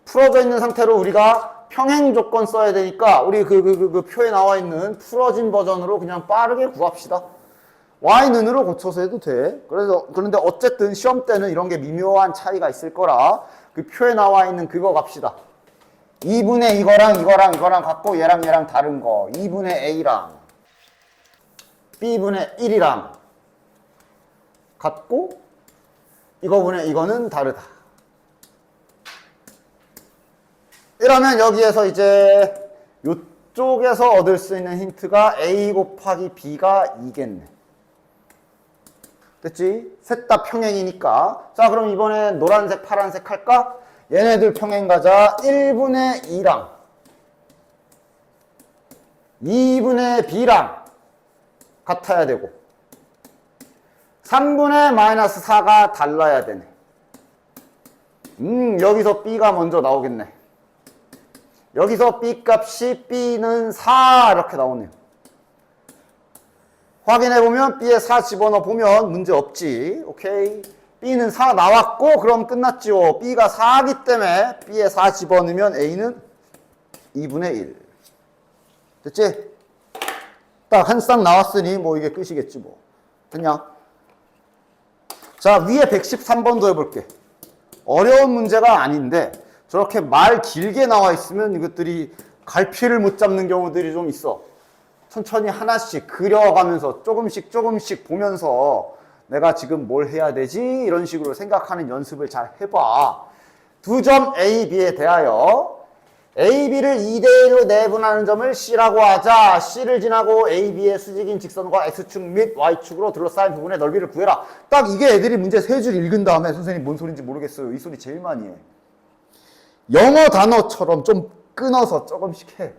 Speaker 1: 풀어져 있는 상태로 우리가 평행 조건 써야 되니까 우리 그 표에 나와 있는 풀어진 버전으로 그냥 빠르게 구합시다. y는으로 고쳐서 해도 돼. 그런데 어쨌든 시험 때는 이런 게 미묘한 차이가 있을 거라 그 표에 나와 있는 그거 갑시다. 2분의 이거랑 갖고 얘랑 다른 거. 2분의 a랑 b분의 1이랑 같고 이거분의 이거는 다르다. 이러면 여기에서 이제 이쪽에서 얻을 수 있는 힌트가 a 곱하기 b가 2겠네. 됐지? 셋 다 평행이니까. 자, 그럼 이번에 노란색, 파란색 할까? 얘네들 평행 가자. 1분의 2랑 2분의 b랑 같아야 되고 3분의 마이너스 4가 달라야 되네. 여기서 b가 먼저 나오겠네. 여기서 b 값이 b는 4 이렇게 나오네요. 확인해보면 b에 4 집어넣어 보면 문제 없지. 오케이. b는 4 나왔고 그럼 끝났지요. b가 4이기 때문에 b에 4 집어넣으면 a는 2분의 1. 됐지? 딱 한 쌍 나왔으니 뭐 이게 끝이겠지 뭐. 됐냐? 자, 위에 113번도 해볼게. 어려운 문제가 아닌데 저렇게 말 길게 나와 있으면 이것들이 갈피를 못 잡는 경우들이 좀 있어. 천천히 하나씩 그려가면서 조금씩 보면서 내가 지금 뭘 해야 되지? 이런 식으로 생각하는 연습을 잘 해봐. 두 점 A, B에 대하여 A, B를 2대1로 내분하는 점을 C라고 하자. C를 지나고 A, B의 수직인 직선과 X축 및 Y축으로 둘러싸인 부분의 넓이를 구해라. 딱 이게 애들이 문제 3줄 읽은 다음에 선생님 뭔 소리인지 모르겠어요. 이 소리 제일 많이 해. 영어 단어처럼 좀 끊어서 조금씩 해.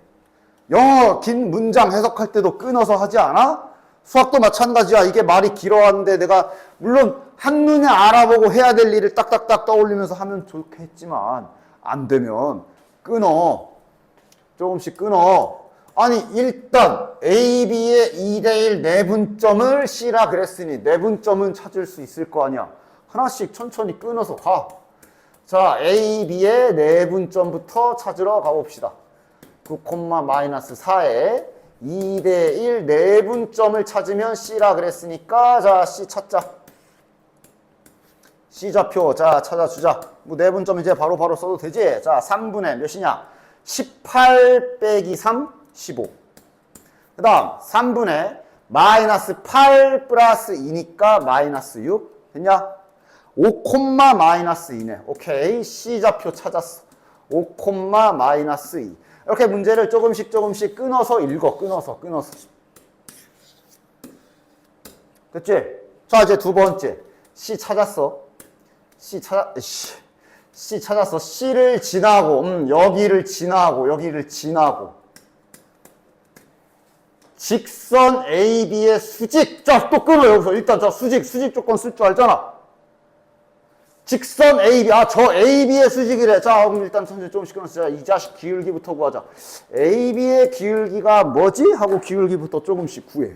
Speaker 1: 영어 긴 문장 해석할 때도 끊어서 하지 않아? 수학도 마찬가지야. 이게 말이 길어하는데 내가 물론 한눈에 알아보고 해야 될 일을 딱딱딱 떠올리면서 하면 좋겠지만 안 되면 끊어. 조금씩 끊어. 아니 일단 A, B의 2대1 내분점을 C라 그랬으니 내분점은 찾을 수 있을 거 아니야. 하나씩 천천히 끊어서 가. 자, A, B의 내분점부터 찾으러 가봅시다. 9,-4에 2대1 내분점을 찾으면 C라 그랬으니까 자, C 찾자. C좌표 자 찾아주자. 뭐 내분점 이제 바로 써도 되지. 자, 3분의 몇이냐? 18 빼기 3, 15. 그 다음 3분의 마이너스 8 플러스 2니까 마이너스 6. 됐냐? 5, 마이너스 2네. 오케이. C좌표 찾았어. 5, 마이너스 2. 이렇게 문제를 조금씩 끊어서 읽어. 끊어서. 됐지? 자, 이제 두 번째. C 찾았어. C 찾았어. C를 지나고, 여기를 지나고. 직선 AB의 수직. 자, 또 끊어, 여기서. 일단, 자, 수직 조건 쓸 줄 알잖아. 직선 AB. 저 AB의 수직이래. 자, 그럼 일단 선생님 조금씩 끊었어. 이 자식 기울기부터 구하자. AB의 기울기가 뭐지? 하고 기울기부터 조금씩 구해.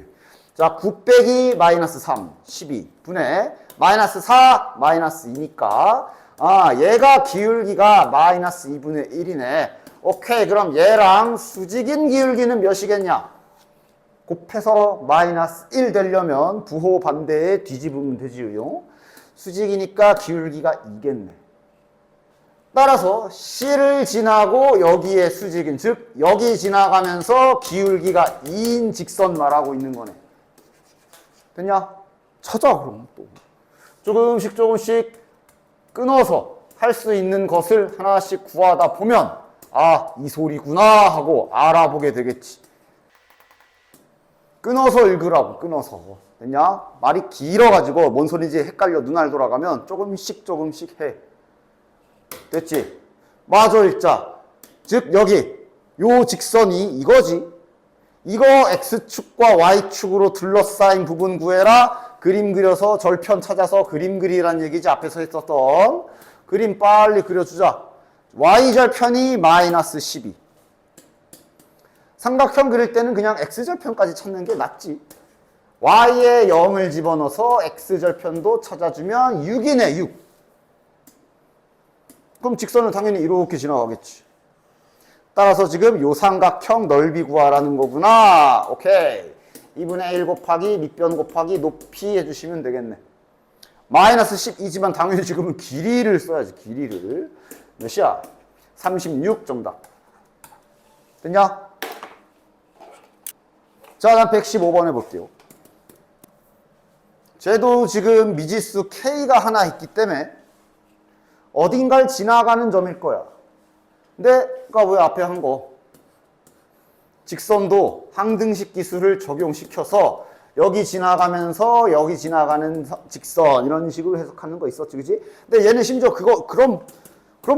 Speaker 1: 자, 9 빼기 마이너스 3, 12 분의 마이너스 4, 마이너스 2니까 얘가 기울기가 마이너스 2분의 1이네. 오케이. 그럼 얘랑 수직인 기울기는 몇이겠냐? 곱해서 마이너스 1 되려면 부호 반대에 뒤집으면 되지요. 수직이니까 기울기가 2겠네. 따라서 C를 지나고 여기에 수직인, 즉 여기 지나가면서 기울기가 2인 직선 말하고 있는 거네. 됐냐? 찾아 그럼 또. 조금씩 끊어서 할 수 있는 것을 하나씩 구하다 보면 이 소리구나 하고 알아보게 되겠지. 끊어서 읽으라고. 끊어서. 됐냐? 말이 길어가지고 뭔 소리인지 헷갈려 눈알 돌아가면 조금씩 해. 됐지? 마저 읽자. 즉 여기 요 직선이 이거지. 이거 X축과 Y축으로 둘러싸인 부분 구해라. 그림 그려서 절편 찾아서 그림 그리라는 얘기지. 앞에서 했었던 그림 빨리 그려주자. Y절편이 마이너스 12. 삼각형 그릴 때는 그냥 X절편까지 찾는 게 낫지. Y에 0을 집어넣어서 X절편도 찾아주면 6이네. 6. 그럼 직선은 당연히 이렇게 지나가겠지. 따라서 지금 요 삼각형 넓이 구하라는 거구나. 오케이. 2분의 1 곱하기 밑변 곱하기 높이 해주시면 되겠네. 마이너스 12지만 당연히 지금은 길이를 써야지. 길이를. 몇이야? 36 정답. 됐냐? 자, 난 115번 해볼게요. 쟤도 지금 미지수 K가 하나 있기 때문에 어딘가를 지나가는 점일 거야. 근데 아까 왜 앞에 한 거 직선도 항등식 기술을 적용시켜서 여기 지나가면서 여기 지나가는 직선 이런 식으로 해석하는 거 있었지, 그지? 근데 얘는 심지어 그런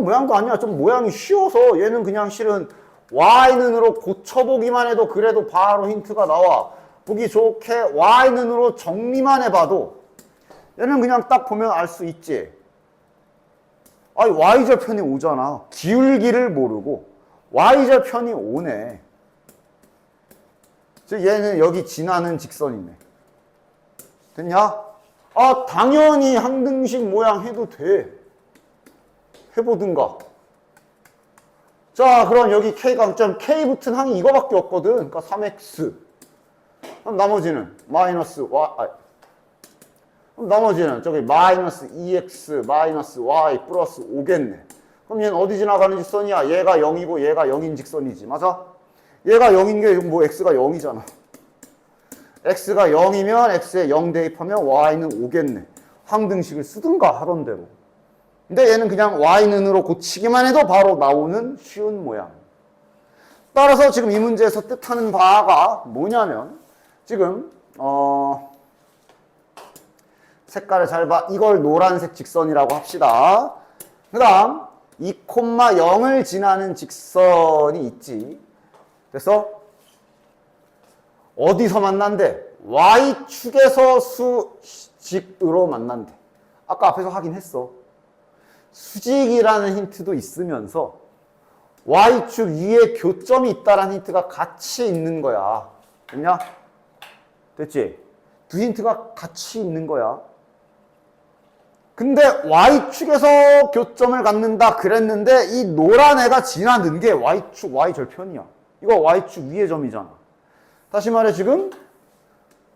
Speaker 1: 모양도 아니야. 좀 모양이 쉬워서 얘는 그냥 실은 Y는으로 고쳐보기만 해도 그래도 바로 힌트가 나와. 보기 좋게 Y는으로 정리만 해봐도 얘는 그냥 딱 보면 알 수 있지. 아니 Y절편이 오잖아. 기울기를 모르고 Y절편이 오네. 즉 얘는 여기 지나는 직선이네. 됐냐? 아 당연히 항등식 모양 해도 돼. 해보든가. 자 그럼 여기 K가 K 붙은 항이 이거밖에 없거든. 그러니까 3x. 그럼 나머지는 마이너스 y. 그럼 나머지는 저기 마이너스 2x 마이너스 y 플러스 5겠네. 그럼 얘는 어디 지나가는 직선이야? 얘가 0이고 얘가 0인 직선이지. 맞아? 얘가 0인 게 뭐 x가 0이잖아. x가 0이면 x에 0 대입하면 y는 5겠네. 항등식을 쓰든가 하던 대로. 근데 얘는 그냥 y는으로 고치기만 해도 바로 나오는 쉬운 모양. 따라서 지금 이 문제에서 뜻하는 바가 뭐냐면 지금 색깔을 잘 봐. 이걸 노란색 직선이라고 합시다. 그 다음 2,0을 지나는 직선이 있지. 그래서 어디서 만난대? Y축에서 수직으로 만난대. 아까 앞에서 하긴 했어. 수직이라는 힌트도 있으면서 Y축 위에 교점이 있다라는 힌트가 같이 있는 거야. 됐냐? 됐지? 두 힌트가 같이 있는 거야. 근데 Y축에서 교점을 갖는다 그랬는데 이 노란 애가 지나는 게 Y축 Y절편이야. 이거 Y축 위의 점이잖아. 다시 말해 지금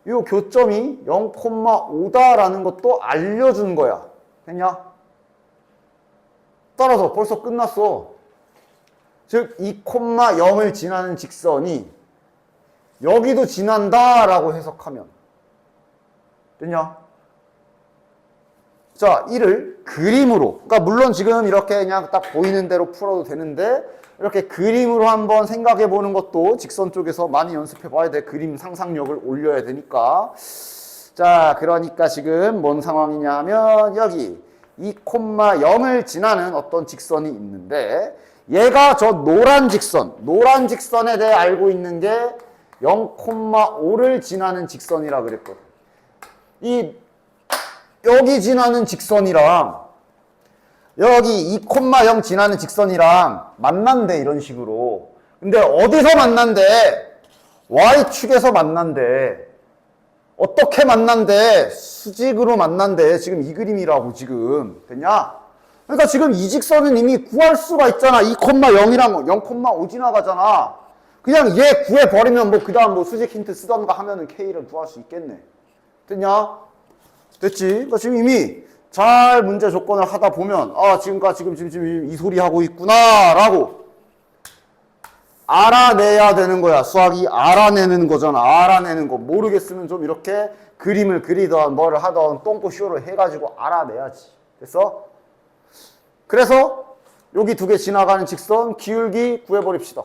Speaker 1: 이 교점이 0,5다라는 것도 알려준 거야. 됐냐? 따라서 벌써 끝났어. 즉 2,0을 지나는 직선이 여기도 지난다라고 해석하면 됐냐? 자, 이를 그림으로, 그러니까 물론 지금 이렇게 그냥 딱 보이는 대로 풀어도 되는데 이렇게 그림으로 한번 생각해 보는 것도 직선 쪽에서 많이 연습해 봐야 돼. 그림 상상력을 올려야 되니까. 자, 그러니까 지금 뭔 상황이냐 하면 여기 2,0을 지나는 어떤 직선이 있는데 얘가 저 노란 직선에 대해 알고 있는 게 0,5를 지나는 직선이라 그랬거든. 여기 지나는 직선이랑 여기 2,0 지나는 직선이랑 만난대, 이런 식으로. 근데 어디서 만난대? Y축에서 만난대. 어떻게 만난대? 수직으로 만난대. 지금 이 그림이라고 지금. 됐냐? 그러니까 지금 이 직선은 이미 구할 수가 있잖아. 2,0이랑 0,5 지나가잖아. 그냥 얘 구해버리면 뭐 그 다음 뭐 수직 힌트 쓰던가 하면은 K를 구할 수 있겠네. 됐냐? 됐지? 그러니까 지금 이미 잘 문제 조건을 하다 보면 지금 이 소리 하고 있구나 라고 알아내야 되는 거야. 수학이 알아내는 거잖아. 알아내는 거. 모르겠으면 좀 이렇게 그림을 그리던 뭐를 하던 똥꼬쇼를 해가지고 알아내야지. 됐어? 그래서 여기 두 개 지나가는 직선 기울기 구해버립시다.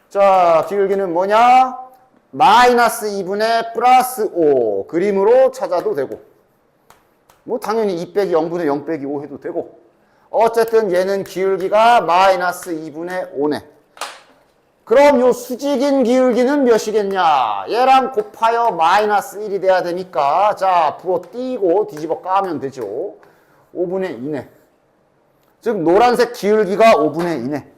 Speaker 1: 자, 기울기는 뭐냐? 마이너스 2분의 플러스 5 그림으로 찾아도 되고 뭐 당연히 2 빼기 0분의 0 빼기 5 해도 되고 어쨌든 얘는 기울기가 마이너스 2분의 5네. 그럼 요 수직인 기울기는 몇이겠냐? 얘랑 곱하여 마이너스 1이 돼야 되니까 자 부어 띄고 뒤집어 까면 되죠. 5분의 2네. 즉 노란색 기울기가 5분의 2네.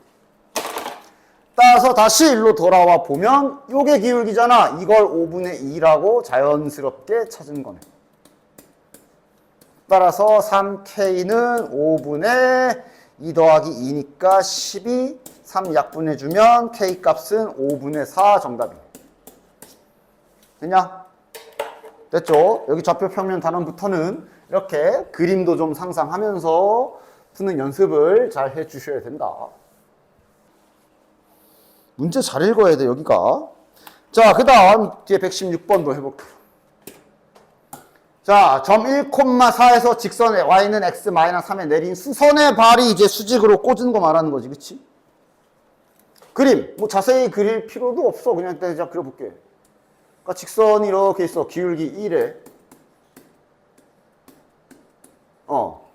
Speaker 1: 따라서 다시 일로 돌아와 보면 요게 기울기잖아. 이걸 5분의 2라고 자연스럽게 찾은 거네. 따라서 3K는 5분의 2 더하기 2니까 12, 3 약분해주면 K 값은 5분의 4 정답이네. 됐냐? 됐죠? 여기 좌표 평면 단원부터는 이렇게 그림도 좀 상상하면서 푸는 연습을 잘 해주셔야 된다. 문제 잘 읽어야 돼, 여기가. 자, 그 다음 뒤에 116번도 해볼게요. 자, 점 1,4에서 직선에 y는 x 마이너스 3에 내린 수선의 발이 이제 수직으로 꽂은 거 말하는 거지, 그치? 그림, 뭐 자세히 그릴 필요도 없어. 그냥 일단 자 그려볼게. 그러니까 직선이 이렇게 있어. 기울기 1에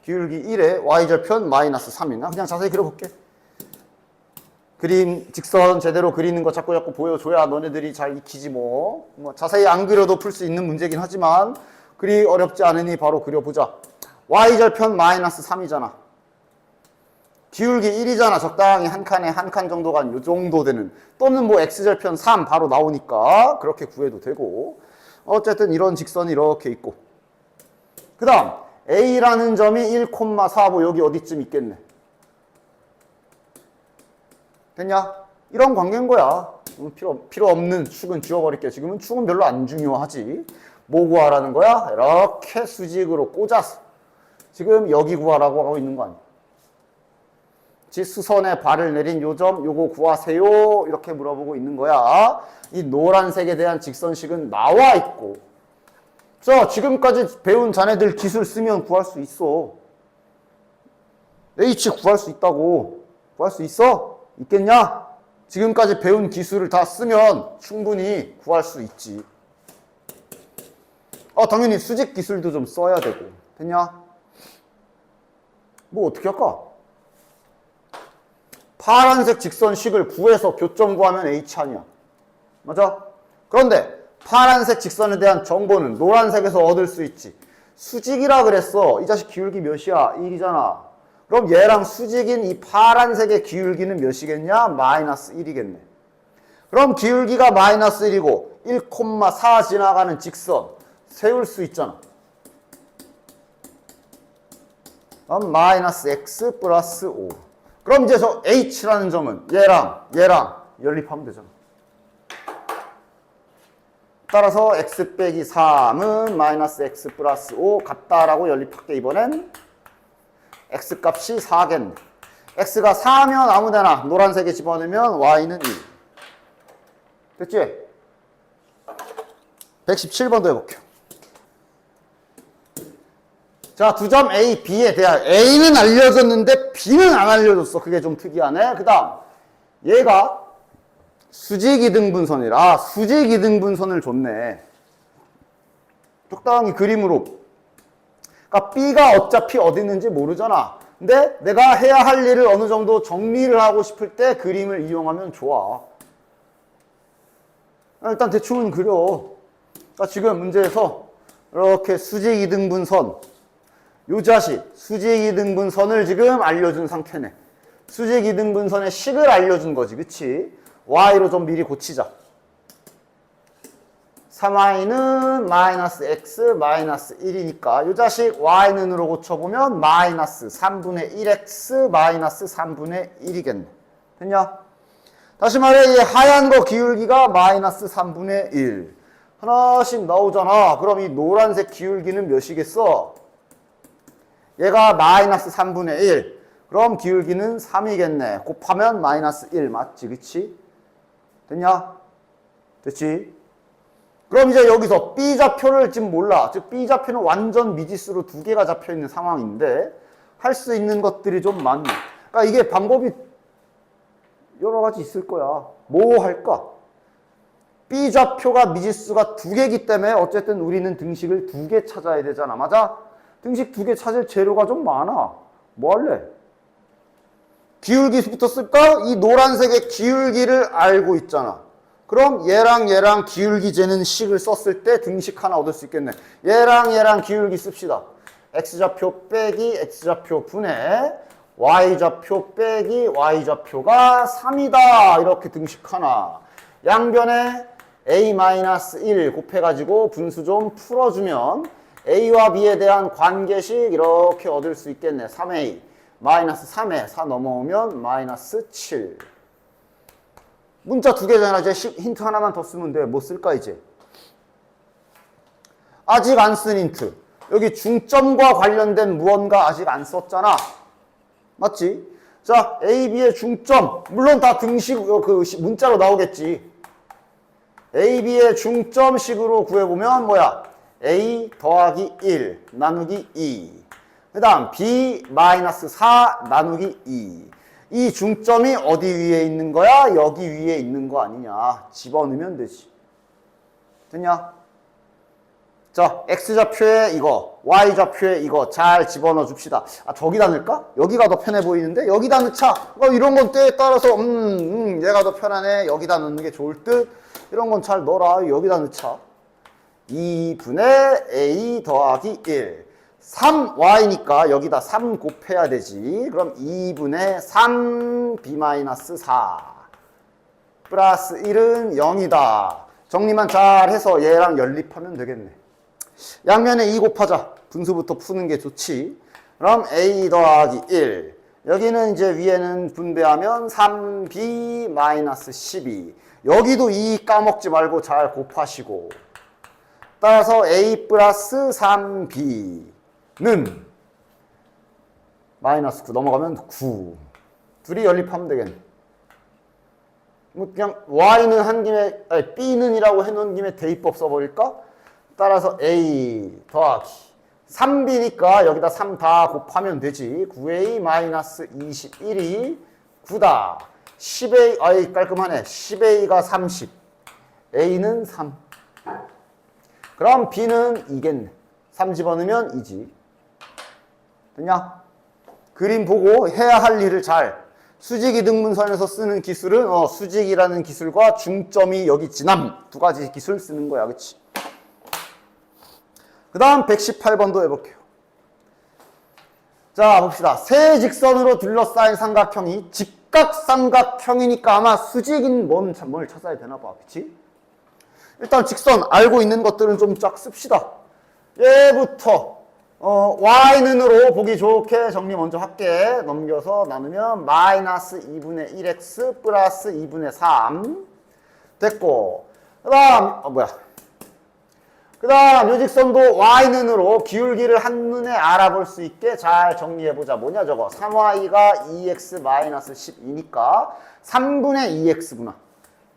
Speaker 1: 기울기 1에 y절편 마이너스 3이나 그냥 자세히 그려볼게. 그림, 직선 제대로 그리는 거 자꾸 보여줘야 너네들이 잘 익히지 뭐. 자세히 안 그려도 풀 수 있는 문제긴 하지만 그리 어렵지 않으니 바로 그려보자. y절편 마이너스 3이잖아. 기울기 1이잖아. 적당히 한 칸에 한 칸 정도가 요 정도 되는. 또는 뭐 x절편 3 바로 나오니까 그렇게 구해도 되고. 어쨌든 이런 직선이 이렇게 있고. 그 다음 A라는 점이 1,4고 여기 어디쯤 있겠네. 됐냐? 이런 관계인 거야. 필요 없는 축은 지워버릴게. 지금은 축은 별로 안 중요하지. 뭐 구하라는 거야? 이렇게 수직으로 꽂아서 지금 여기 구하라고 하고 있는 거 아니야. 수선에 발을 내린 요 점 요거 구하세요. 이렇게 물어보고 있는 거야. 이 노란색에 대한 직선식은 나와 있고. 자, 지금까지 배운 자네들 기술 쓰면 구할 수 있어. H 구할 수 있다고. 구할 수 있어? 있겠냐? 지금까지 배운 기술을 다 쓰면 충분히 구할 수 있지. 당연히 수직 기술도 좀 써야 되고. 됐냐? 뭐 어떻게 할까? 파란색 직선식을 구해서 교점 구하면 H 아니야. 맞아? 그런데 파란색 직선에 대한 정보는 노란색에서 얻을 수 있지. 수직이라 그랬어. 이 자식 기울기 몇이야? 1이잖아. 그럼 얘랑 수직인 이 파란색의 기울기는 몇이겠냐? 마이너스 1이겠네. 그럼 기울기가 마이너스 1이고 1,4 지나가는 직선 세울 수 있잖아. 그럼 마이너스 x 플러스 5. 그럼 이제 저 h라는 점은 얘랑 연립하면 되잖아. 따라서 x 빼기 3은 마이너스 x 플러스 5 같다라고 연립할게. 이번엔 x 값이 4겠네. x가 4면 아무데나 노란색에 집어넣으면 y는 1. 됐지? 117번도 해볼게요. 자, 두 점 A, B에 대한 A는 알려줬는데 B는 안 알려줬어. 그게 좀 특이하네. 그 다음 얘가 수직이등분선이라 수직이등분선을 줬네. 적당히 그림으로. 그러니까 B가 어차피 어디 있는지 모르잖아. 근데 내가 해야 할 일을 어느 정도 정리를 하고 싶을 때 그림을 이용하면 좋아. 일단 대충은 그려. 그러니까 지금 문제에서 이렇게 수직이등분선 요 자식 수직이등분선을 지금 알려준 상태네. 수직이등분선의 식을 알려준 거지. 그치? y로 좀 미리 고치자. 3y는 마이너스 x 마이너스 1이니까 요 자식 y는으로 고쳐보면 마이너스 3분의 1x 마이너스 3분의 1이겠네. 됐냐? 다시 말해 이 하얀 거 기울기가 마이너스 3분의 1 하나씩 나오잖아. 그럼 이 노란색 기울기는 몇이겠어? 얘가 마이너스 3분의 1. 그럼 기울기는 3이겠네. 곱하면 마이너스 1. 맞지? 그치? 됐냐? 됐지? 그럼 이제 여기서 B좌표를 지금 몰라. 즉 B좌표는 완전 미지수로 두 개가 잡혀있는 상황인데 할 수 있는 것들이 좀 많네. 그러니까 이게 방법이 여러 가지 있을 거야. 뭐 할까? B좌표가 미지수가 두 개이기 때문에 어쨌든 우리는 등식을 두 개 찾아야 되잖아. 맞아? 등식 두 개 찾을 재료가 좀 많아. 뭐 할래? 기울기부터 쓸까? 이 노란색의 기울기를 알고 있잖아. 그럼 얘랑 기울기 재는 식을 썼을 때 등식 하나 얻을 수 있겠네. 얘랑 기울기 씁시다. x좌표 빼기 x좌표 분의 y좌표 빼기 y좌표가 3이다. 이렇게 등식 하나. 양변에 a-1 곱해가지고 분수 좀 풀어주면 a와 b에 대한 관계식 이렇게 얻을 수 있겠네. 3a 마이너스 3에 4 넘어오면 마이너스 7. 문자 두 개잖아. 이제 힌트 하나만 더 쓰면 돼. 뭐 쓸까 이제? 아직 안 쓴 힌트. 여기 중점과 관련된 무언가 아직 안 썼잖아. 맞지? 자, A, B의 중점. 물론 다 등식 그 문자로 나오겠지. A, B의 중점식으로 구해보면 뭐야? a 더하기 1 나누기 2. 그 다음 b 마이너스 4 나누기 2. 이 중점이 어디 위에 있는 거야? 여기 위에 있는 거 아니냐. 집어넣으면 되지. 됐냐? 자, x좌표에 이거, y좌표에 이거 잘 집어넣어 줍시다. 아, 저기다 넣을까? 여기가 더 편해 보이는데? 여기다 넣자. 이런 건 때에 따라서 얘가 더 편하네. 여기다 넣는 게 좋을 듯. 이런 건 잘 넣어라. 여기다 넣자. 2분의 a 더하기 1. 3y니까 여기다 3 곱해야 되지. 그럼 2분의 3b-4 플러스 1은 0이다. 정리만 잘 해서 얘랑 연립하면 되겠네. 양면에 2 곱하자. 분수부터 푸는 게 좋지. 그럼 a 더하기 1. 여기는 이제 위에는 분배하면 3b-12. 여기도 2 까먹지 말고 잘 곱하시고. 따라서 a 플러스 3b는 마이너스 9 넘어가면 9. 둘이 연립하면 되겠네. 뭐 그냥 y는 한 김에, 아니, b는 이라고 해놓은 김에 대입법 써버릴까? 따라서 a 더하기 3b니까 여기다 3 다 곱하면 되지. 9a 마이너스 21이 9다. 10a, 아이 깔끔하네. 10a가 30. a는 3. 그럼 b는 2겠네. 3 집어넣으면 2지. 됐냐? 그림 보고 해야 할 일을 잘. 수직 이등분선에서 쓰는 기술은 수직이라는 기술과 중점이 여기 지남 두 가지 기술 쓰는 거야. 그치? 그 다음 118번도 해볼게요. 자, 봅시다. 세 직선으로 둘러싸인 삼각형이 직각삼각형이니까 아마 수직인 뭘 찾아야 되나 봐. 그치? 일단 직선 알고 있는 것들은 좀 쫙 씁시다. 얘부터 y는으로 보기 좋게 정리 먼저 할게. 넘겨서 나누면 마이너스 2분의 1x 플러스 2분의 3 됐고, 그 다음 요 직선도 y는으로 기울기를 한눈에 알아볼 수 있게 잘 정리해보자. 뭐냐 저거. 3y가 2x 마이너스 12니까 3분의 2x구나.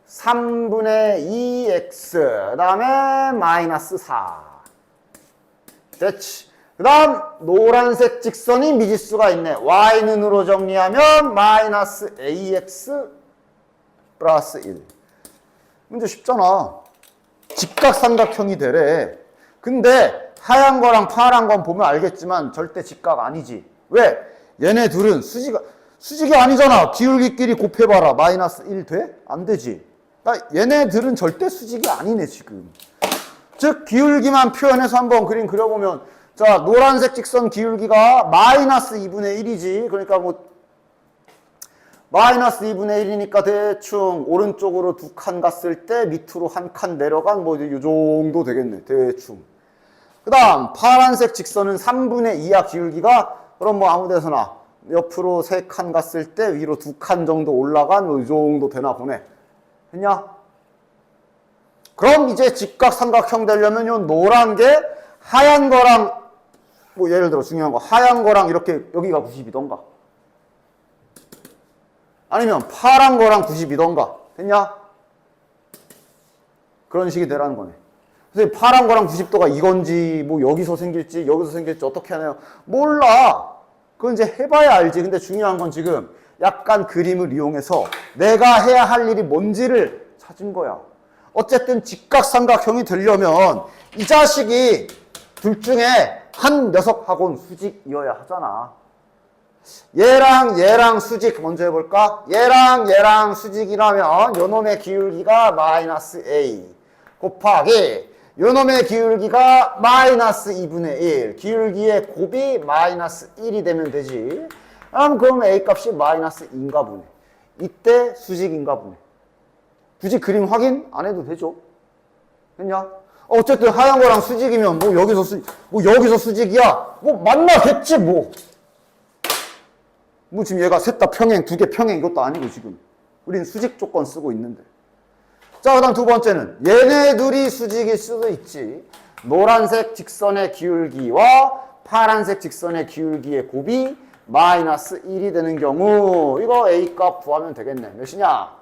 Speaker 1: 3분의 2x 그 다음에 마이너스 4 됐지. 그 다음 노란색 직선이 미지수가 있네. y는으로 정리하면 마이너스 ax 플러스 1. 문제 쉽잖아. 직각삼각형이 되래. 근데 하얀 거랑 파란 건 보면 알겠지만 절대 직각 아니지. 왜? 얘네 둘은 수직이 아니잖아. 기울기끼리 곱해봐라. 마이너스 1 돼? 안 되지. 그러니까 얘네들은 절대 수직이 아니네 지금. 즉 기울기만 표현해서 한번 그림 그려보면, 자, 노란색 직선 기울기가 마이너스 2분의 1이지. 그러니까 뭐 마이너스 2분의 1이니까 대충 오른쪽으로 2칸 갔을 때 밑으로 1칸 내려간 뭐 이 정도 되겠네. 대충. 그 다음 파란색 직선은 3분의 2야 기울기가. 그럼 뭐 아무 데서나 옆으로 3칸 갔을 때 위로 2칸 정도 올라간 뭐 이 정도 되나 보네. 됐냐? 그럼 이제 직각삼각형 되려면 요 노란 게 하얀 거랑 뭐 예를 들어 중요한 거 하얀 거랑 이렇게 여기가 90이던가 아니면 파란 거랑 90이던가 됐냐? 그런 식이 되라는 거네. 그래서 파란 거랑 90도가 이건지 뭐 여기서 생길지 여기서 생길지 어떻게 하나요? 몰라. 그건 이제 해봐야 알지. 근데 중요한 건 지금 약간 그림을 이용해서 내가 해야 할 일이 뭔지를 찾은 거야. 어쨌든 직각삼각형이 되려면 이 자식이 둘 중에 한 녀석하고는 수직이어야 하잖아. 얘랑 수직 먼저 해볼까? 얘랑 수직이라면 요놈의 기울기가 마이너스 a 곱하기 요놈의 기울기가 마이너스 2분의 1 기울기의 곱이 마이너스 1이 되면 되지. 그럼 a 값이 마이너스 2인가 보네. 이때 수직인가 보네. 굳이 그림 확인 안 해도 되죠. 됐냐? 어쨌든 하얀 거랑 수직이면 뭐 여기서 수직이야. 뭐 만나겠지 뭐. 뭐 지금 얘가 셋 다 평행, 두 개 평행 이것도 아니고 지금. 우린 수직 조건 쓰고 있는데. 자, 그 다음 두 번째는 얘네 둘이 수직일 수도 있지. 노란색 직선의 기울기와 파란색 직선의 기울기의 곱이 마이너스 1이 되는 경우 이거 a 값 구하면 되겠네. 몇이냐?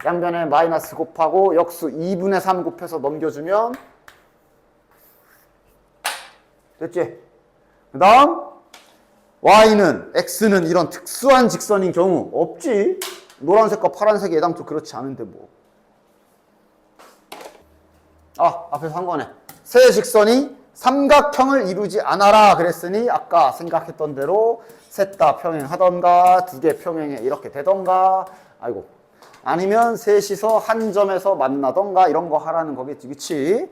Speaker 1: 양변에 마이너스 곱하고 역수 2분의 3 곱해서 넘겨주면 됐지? 그 다음 y는 x는 이런 특수한 직선인 경우 없지. 노란색과 파란색이 애당초 그렇지 않은데 뭐. 앞에서 한 거네. 세 직선이 삼각형을 이루지 않아라 그랬으니 아까 생각했던 대로 셋 다 평행하던가 두 개 평행해 이렇게 되던가 아니면 셋이서 한 점에서 만나던가 이런 거 하라는 거겠지. 그치?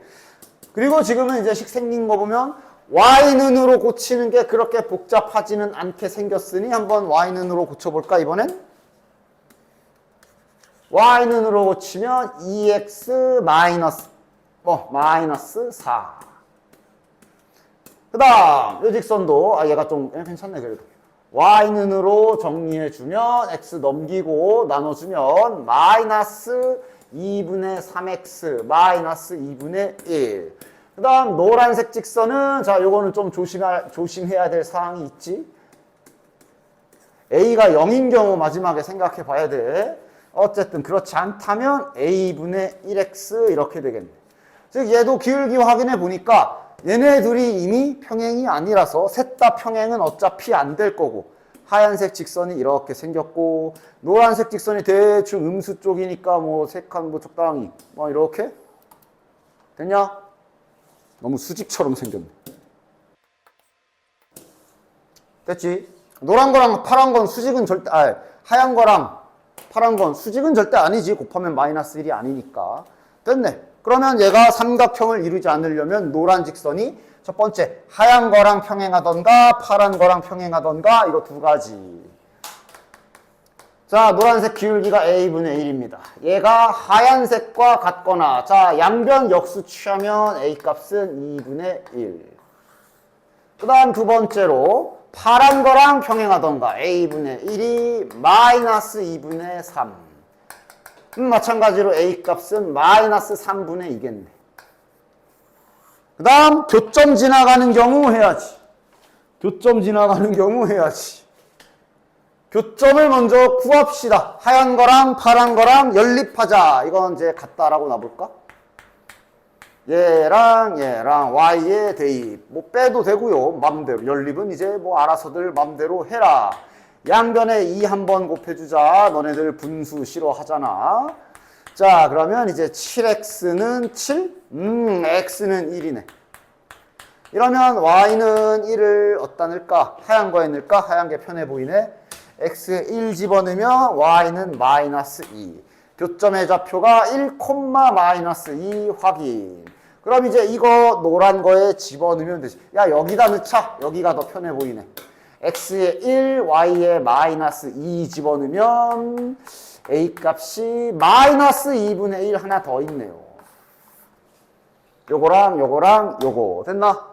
Speaker 1: 그리고 지금은 이제 식 생긴 거 보면 y는으로 고치는 게 그렇게 복잡하지는 않게 생겼으니 한번 y는으로 고쳐볼까 이번엔? y는으로 고치면 2x 마이너스 4. 그 다음 이 직선도 얘가 좀 괜찮네 그래도. y는으로 정리해주면 x 넘기고 나눠주면 마이너스 2분의 3x 마이너스 2분의 1. 그 다음 노란색 직선은 자 요거는 좀 조심해야 될 사항이 있지. a가 0인 경우 마지막에 생각해 봐야 돼. 어쨌든 그렇지 않다면 a분의 1x 이렇게 되겠네. 즉 얘도 기울기 확인해 보니까 얘네 둘이 이미 평행이 아니라서 셋 다 평행은 어차피 안 될 거고 하얀색 직선이 이렇게 생겼고 노란색 직선이 대충 음수 쪽이니까 뭐 세 칸 뭐 적당히 뭐 이렇게 됐냐? 너무 수직처럼 생겼네. 됐지? 노란 거랑 파란 건 수직은 절대 하얀 거랑 파란 건 수직은 절대 아니지. 곱하면 마이너스 1이 아니니까. 됐네. 그러면 얘가 삼각형을 이루지 않으려면 노란 직선이 첫 번째 하얀 거랑 평행하던가 파란 거랑 평행하던가 이거 두 가지. 자, 노란색 기울기가 a분의 1입니다. 얘가 하얀색과 같거나 자 양변 역수 취하면 a 값은 2분의 1. 그 다음 두 번째로 파란 거랑 평행하던가 a분의 1이 마이너스 2분의 3. 마찬가지로 a 값은 마이너스 3분의 2겠네. 그 다음 교점 지나가는 경우 해야지. 교점 지나가는 경우 해야지. 교점을 먼저 구합시다. 하얀 거랑 파란 거랑 연립하자. 이건 이제 같다라고 놔볼까? 얘랑 y의 대입. 뭐 빼도 되고요. 맘대로. 연립은 이제 뭐 알아서들 맘대로 해라. 양변에 2 한번 곱해주자. 너네들 분수 싫어하잖아. 자, 그러면 이제 7x는 7? x는 1이네. 이러면 y는 1을 어디다 넣을까? 하얀 거에 넣을까? 하얀 게 편해 보이네. x에 1 집어넣으면 y는 마이너스 2. 교점의 좌표가 1, 마이너스 2 확인. 그럼 이제 이거 노란 거에 집어넣으면 되지. 야, 여기다 넣자. 여기가 더 편해 보이네. x에 1, y에 마이너스 2 집어넣으면 a 값이 마이너스 2분의 1 하나 더 있네요. 요거랑 요거 됐나?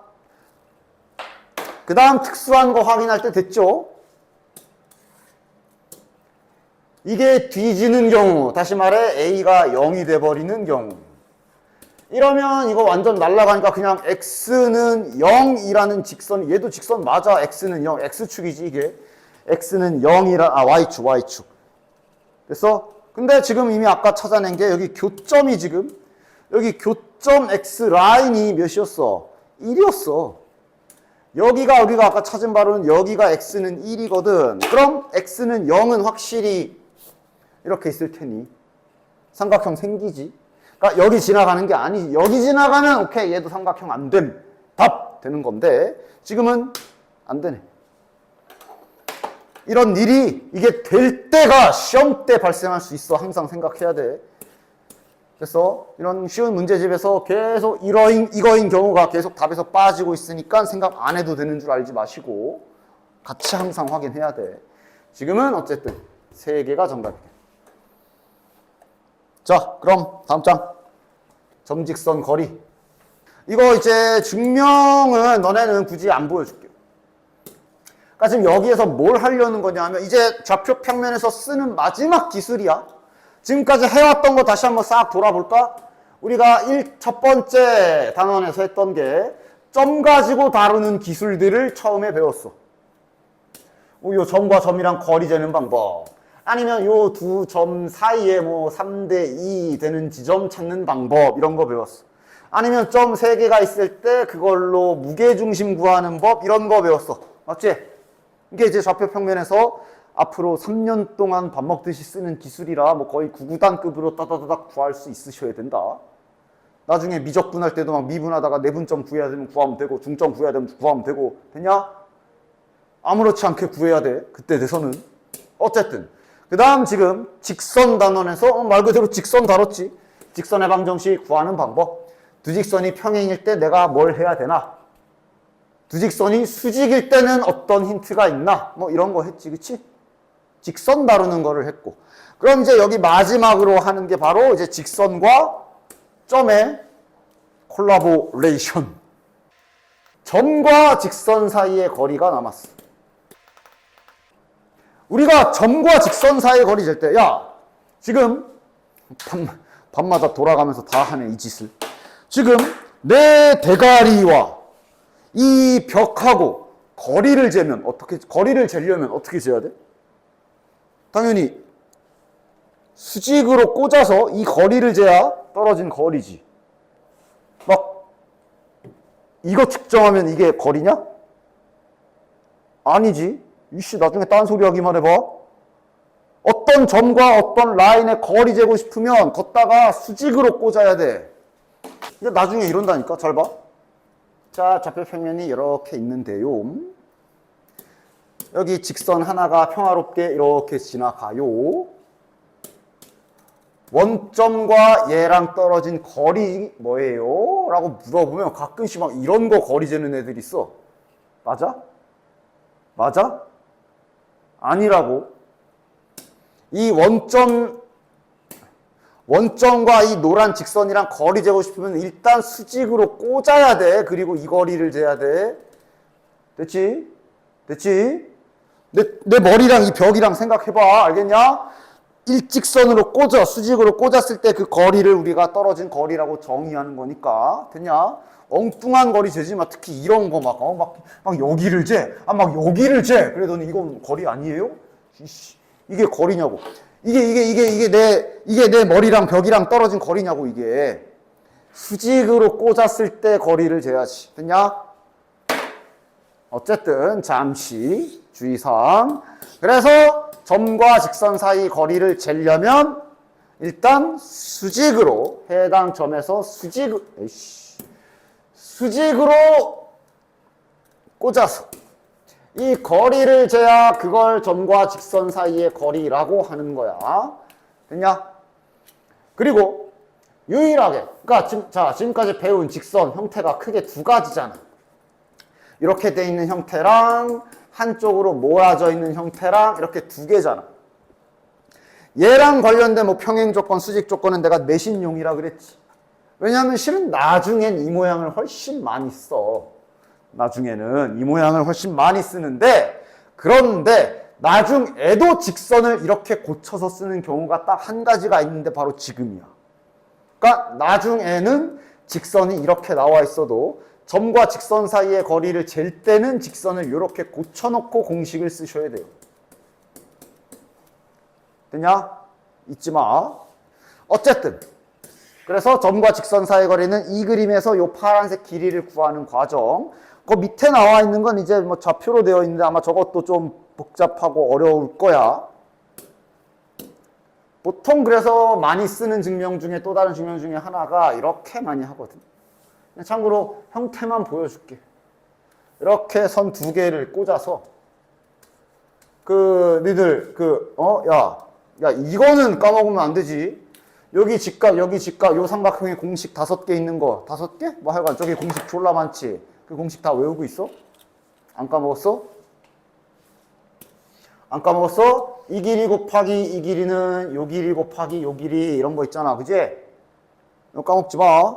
Speaker 1: 그 다음 특수한 거 확인할 때 됐죠? 이게 뒤지는 경우, 다시 말해 a가 0이 돼버리는 경우. 이러면 이거 완전 날아가니까 그냥 x는 0이라는 직선, 얘도 직선 맞아. x는 0, x축이지 이게. x는 0이라, y축. 됐어? 근데 지금 이미 아까 찾아낸 게 여기 교점이 지금, 여기 교점 x 라인이 몇이었어? 1이었어. 여기가 우리가 아까 찾은 바로는 여기가 x는 1이거든. 그럼 x는 0은 확실히 이렇게 있을 테니 삼각형 생기지. 그러니까 여기 지나가는 게 아니지. 여기 지나가면 오케이 얘도 삼각형 안 됨. 답 되는 건데 지금은 안 되네. 이런 일이 이게 될 때가 시험 때 발생할 수 있어. 항상 생각해야 돼. 그래서 이런 쉬운 문제집에서 계속 이거인 경우가 계속 답에서 빠지고 있으니까 생각 안 해도 되는 줄 알지 마시고 같이 항상 확인해야 돼. 지금은 어쨌든 3개가 정답이네. 자, 그럼 다음 장. 점직선 거리. 이거 이제 증명은 너네는 굳이 안 보여줄게요. 그러니까 지금 여기에서 뭘 하려는 거냐 하면 이제 좌표 평면에서 쓰는 마지막 기술이야. 지금까지 해왔던 거 다시 한번 싹 돌아볼까? 우리가 첫 번째 단원에서 했던 게 점 가지고 다루는 기술들을 처음에 배웠어. 요 점과 점이랑 거리 재는 방법. 아니면 요 두 점 사이에 뭐 3대 2 되는 지점 찾는 방법 이런 거 배웠어. 아니면 점 3개가 있을 때 그걸로 무게중심 구하는 법 이런 거 배웠어. 맞지? 이게 이제 좌표평면에서 앞으로 3년 동안 밥 먹듯이 쓰는 기술이라 뭐 거의 구구단급으로 따다다닥 구할 수 있으셔야 된다. 나중에 미적분할 때도 막 미분하다가 내분점 구해야 되면 구하면 되고 중점 구해야 되면 구하면 되고 됐냐? 아무렇지 않게 구해야 돼. 그때 돼서는. 어쨌든 그 다음 지금 직선 단원에서 말 그대로 직선 다뤘지. 직선의 방정식 구하는 방법. 두 직선이 평행일 때 내가 뭘 해야 되나? 두 직선이 수직일 때는 어떤 힌트가 있나? 뭐 이런 거 했지, 그치? 직선 다루는 거를 했고. 그럼 이제 여기 마지막으로 하는 게 바로 이제 직선과 점의 콜라보레이션. 점과 직선 사이의 거리가 남았어. 우리가 점과 직선 사이의 거리 잴 때, 야, 지금 밤마다 돌아가면서 다 하네, 이 짓을. 지금 내 대가리와 이 벽하고 거리를 재면 거리를 재려면 어떻게 재야 돼? 당연히 수직으로 꽂아서 이 거리를 재야 떨어진 거리지. 막 이거 측정하면 이게 거리냐? 아니지. 이씨 나중에 딴 소리 하기만 해봐. 어떤 점과 어떤 라인의 거리 재고 싶으면 걷다가 수직으로 꽂아야 돼. 이제 나중에 이런다니까. 잘 봐. 자, 좌표평면이 이렇게 있는데요. 여기 직선 하나가 평화롭게 이렇게 지나가요. 원점과 얘랑 떨어진 거리 뭐예요? 라고 물어보면 가끔씩 막 이런 거 거리 재는 애들이 있어. 맞아? 맞아? 아니라고. 이 원점과 이 노란 직선이랑 거리 재고 싶으면 일단 수직으로 꽂아야 돼. 그리고 이 거리를 재야 돼. 됐지? 됐지? 내 머리랑 이 벽이랑 생각해봐. 알겠냐? 일직선으로 꽂아. 수직으로 꽂았을 때 그 거리를 우리가 떨어진 거리라고 정의하는 거니까. 됐냐? 엉뚱한 거리 재지 마. 특히 이런 거 막 여기를 재. 막 여기를 재. 그래더니 이건 거리 아니에요? 이게 거리냐고. 이게 내 머리랑 벽이랑 떨어진 거리냐고, 이게. 수직으로 꽂았을 때 거리를 재야지. 됐냐? 어쨌든, 잠시 주의사항. 그래서 점과 직선 사이 거리를 재려면 일단 수직으로, 해당 점에서 수직으로 꽂아서 이 거리를 재야 그걸 점과 직선 사이의 거리라고 하는 거야. 됐냐? 그리고 유일하게, 그러니까 지금까지 배운 직선 형태가 크게 두 가지잖아. 이렇게 돼 있는 형태랑 한쪽으로 모아져 있는 형태랑 이렇게 두 개잖아. 얘랑 관련된 뭐 평행 조건, 수직 조건은 내가 내신용이라 그랬지. 왜냐하면 실은 나중엔 이 모양을 훨씬 많이 써. 나중에는 이 모양을 훨씬 많이 쓰는데, 그런데 나중에도 직선을 이렇게 고쳐서 쓰는 경우가 딱 한 가지가 있는데 바로 지금이야. 그러니까 나중에는 직선이 이렇게 나와 있어도 점과 직선 사이의 거리를 잴 때는 직선을 이렇게 고쳐놓고 공식을 쓰셔야 돼요. 됐냐? 잊지 마. 어쨌든 그래서 점과 직선 사이의 거리는 이 그림에서 이 파란색 길이를 구하는 과정. 그 밑에 나와 있는 건 이제 뭐 좌표로 되어 있는데 아마 저것도 좀 복잡하고 어려울 거야. 보통 그래서 많이 쓰는 증명 중에 또 다른 증명 중에 하나가 이렇게 많이 하거든. 참고로 형태만 보여줄게. 이렇게 선 두 개를 꽂아서 니들 야 이거는 까먹으면 안 되지. 여기 직각 요 삼각형에 공식 5개 있는 거 5개? 뭐 하여간 저기 공식 졸라 많지. 그 공식 다 외우고 있어? 안 까먹었어? 안 까먹었어? 이 길이 곱하기 이 길이는 요 길이 곱하기 요 길이 이런 거 있잖아. 그지? 이거 까먹지 마.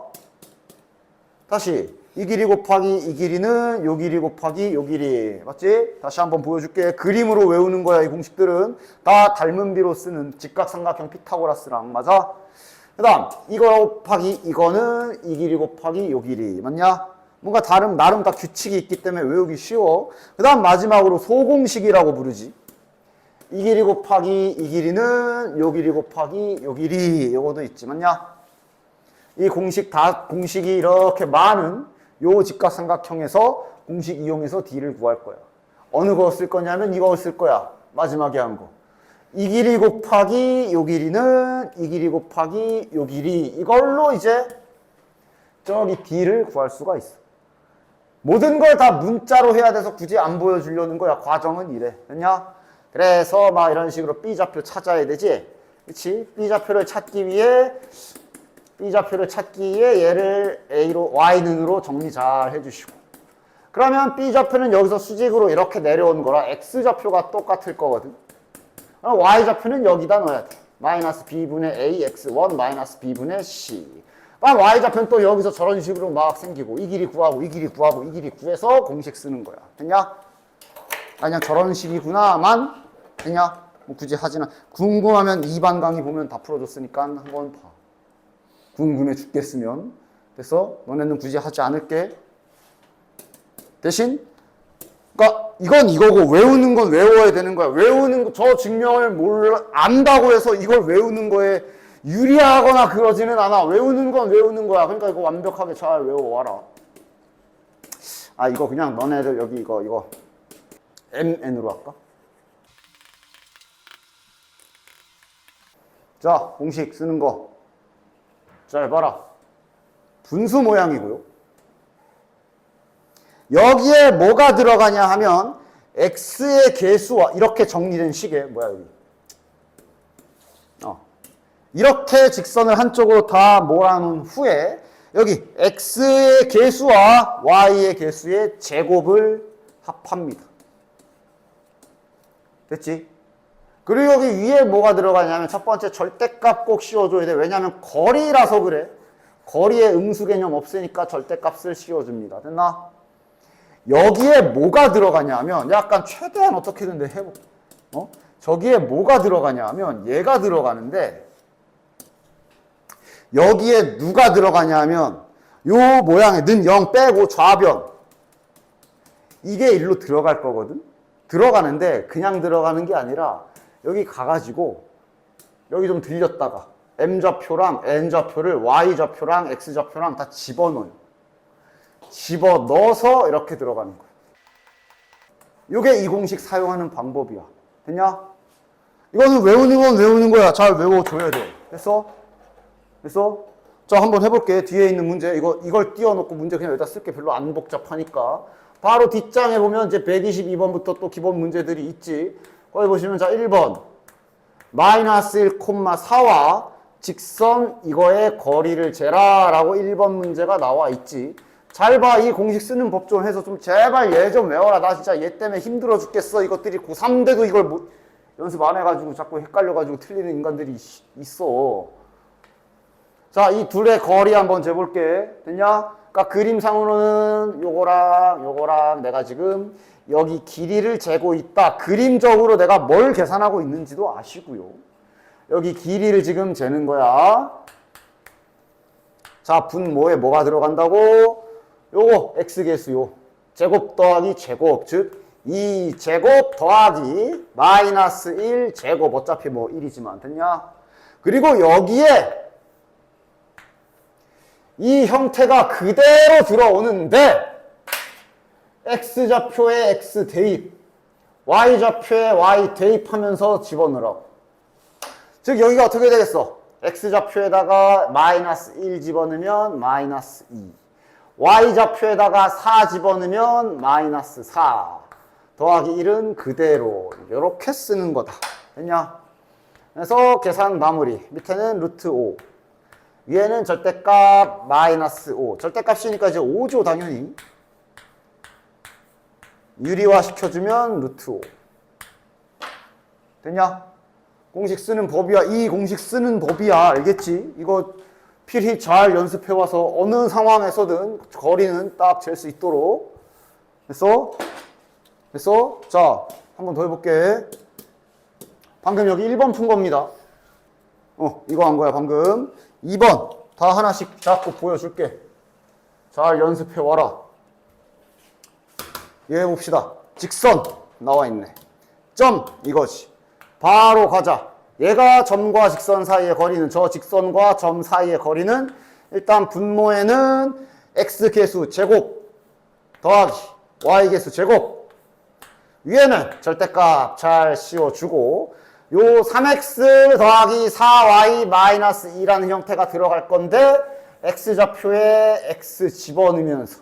Speaker 1: 다시 이 길이 곱하기 이 길이는 요 길이 곱하기 요 길이. 맞지? 다시 한번 보여줄게. 그림으로 외우는 거야. 이 공식들은 다 닮은 비로 쓰는 직각삼각형 피타고라스랑. 맞아? 그 다음 이거 곱하기 이거는 이 길이 곱하기 요 길이. 맞냐? 뭔가 나름 다 규칙이 있기 때문에 외우기 쉬워. 그 다음 마지막으로 소공식이라고 부르지. 이 길이 곱하기 이 길이는 요 길이 곱하기 요 길이. 요거도 있지. 맞냐? 이 공식이 이렇게 많은 요 직각삼각형에서 공식 이용해서 D를 구할 거야. 어느 거 쓸 거냐면 이거 쓸 거야. 마지막에 한 거. 이 길이 곱하기 요 길이는 이 길이 곱하기 요 길이, 이걸로 이제 저기 D를 구할 수가 있어. 모든 걸 다 문자로 해야 돼서 굳이 안 보여주려는 거야. 과정은 이래. 됐냐? 그래서 막 이런 식으로 B좌표 찾아야 되지. 그치? B좌표를 찾기 위해 얘를 A로, Y는으로 정리 잘 해주시고. 그러면 B좌표는 여기서 수직으로 이렇게 내려온 거라 X좌표가 똑같을 거거든. 그럼 Y좌표는 여기다 넣어야 돼. 마이너스 B분의 A, X1 마이너스 B분의 C. 그럼 Y좌표는 또 여기서 저런 식으로 막 생기고, 이 길이 구하고, 이 길이 구하고, 이 길이 구해서 공식 쓰는 거야. 됐냐? 그냥 저런 식이구나만, 됐냐? 뭐 굳이 하지는, 궁금하면 2반 강의 보면 다 풀어줬으니까 한번 봐. 궁금해 죽겠으면. 그래서 너네는 굳이 하지 않을게. 대신, 그러니까 이건 이거고 외우는 건 외워야 되는 거야. 외우는 거, 저 증명을 안다고 해서 이걸 외우는 거에 유리하거나 그러지는 않아. 외우는 건 외우는 거야. 그러니까 이거 완벽하게 잘 외워와라. 아, 이거 그냥 너네들 여기 이거 MN으로 할까? 자, 공식 쓰는 거. 잘 봐라. 분수 모양이고요. 여기에 뭐가 들어가냐 하면 x의 개수와 이렇게 정리된 식에 뭐야 여기. 이렇게 직선을 한쪽으로 다 몰아놓은 후에 여기 x의 개수와 y의 개수의 제곱을 합합니다. 됐지? 그리고 여기 위에 뭐가 들어가냐면 첫 번째 절대값 꼭 씌워줘야 돼. 왜냐하면 거리라서 그래. 거리에 음수 개념 없으니까 절대값을 씌워줍니다. 됐나? 여기에 뭐가 들어가냐면 약간 최대한 어떻게든 해보. 저기에 뭐가 들어가냐면 얘가 들어가는데 여기에 누가 들어가냐면 요 모양의 는 0 빼고 좌변 이게 일로 들어갈 거거든. 들어가는데 그냥 들어가는 게 아니라 여기 가가지고 여기 좀 들렸다가 M좌표랑 N좌표를 Y좌표랑 X좌표랑 다 집어넣어요. 집어넣어서 이렇게 들어가는 거야. 이게 이 공식 사용하는 방법이야. 됐냐? 이거는 외우는 건 외우는 거야. 잘 외워줘야 돼. 됐어? 자, 한번 해볼게. 뒤에 있는 문제. 이걸 띄워놓고 문제 그냥 여기다 쓸게. 별로 안 복잡하니까. 바로 뒷장에 보면 이제 122번부터 또 기본 문제들이 있지. 거기 보시면 자, 1번. 마이너스 1,4와 직선 이거의 거리를 재라 라고 1번 문제가 나와 있지. 잘 봐. 이 공식 쓰는 법 좀 해서 좀 제발 얘 좀 외워라. 나 진짜 얘 때문에 힘들어 죽겠어. 이것들이 고3 때도 이걸 연습 안 해가지고 자꾸 헷갈려가지고 틀리는 인간들이 있어. 자, 이 둘의 거리 한번 재볼게. 됐냐? 그러니까 그림상으로는 요거랑 내가 지금 여기 길이를 재고 있다. 그림적으로 내가 뭘 계산하고 있는지도 아시고요. 여기 길이를 지금 재는 거야. 자, 분모에 뭐가 들어간다고? 요거 x개수요. 제곱 더하기 제곱, 즉 2제곱 더하기 마이너스 1제곱, 어차피 뭐 1이지만 됐냐? 그리고 여기에 이 형태가 그대로 들어오는데 x좌표에 x 대입, y좌표에 y 대입하면서 집어넣으라고. 즉 여기가 어떻게 되겠어? x좌표에다가 마이너스 1 집어넣으면 마이너스 2, y좌표에다가 4 집어넣으면 마이너스 4 더하기 1은 그대로 이렇게 쓰는 거다. 됐냐? 그래서 계산 마무리. 밑에는 루트 5, 위에는 절대값 마이너스 5. 절대값이니까 이제 5죠 당연히. 유리화 시켜주면 루트 5. 됐냐? 공식 쓰는 법이야. 이 공식 쓰는 법이야. 알겠지? 이거 필히 잘 연습해와서 어느 상황에서든 거리는 딱 잴 수 있도록. 됐어? 자, 한 번 더 해볼게. 방금 여기 1번 푼 겁니다. 이거 한 거야 방금. 2번 다 하나씩 잡고 보여줄게. 잘 연습해와라. 얘 해봅시다. 직선 나와 있네. 점 이거지. 바로 가자. 얘가 점과 직선 사이의 거리는, 저 직선과 점 사이의 거리는 일단 분모에는 x 계수 제곱 더하기 y 계수 제곱, 위에는 절대값 잘 씌워주고 요 3x 더하기 4y 마이너스 2라는 형태가 들어갈 건데 x좌표에 x 집어넣으면서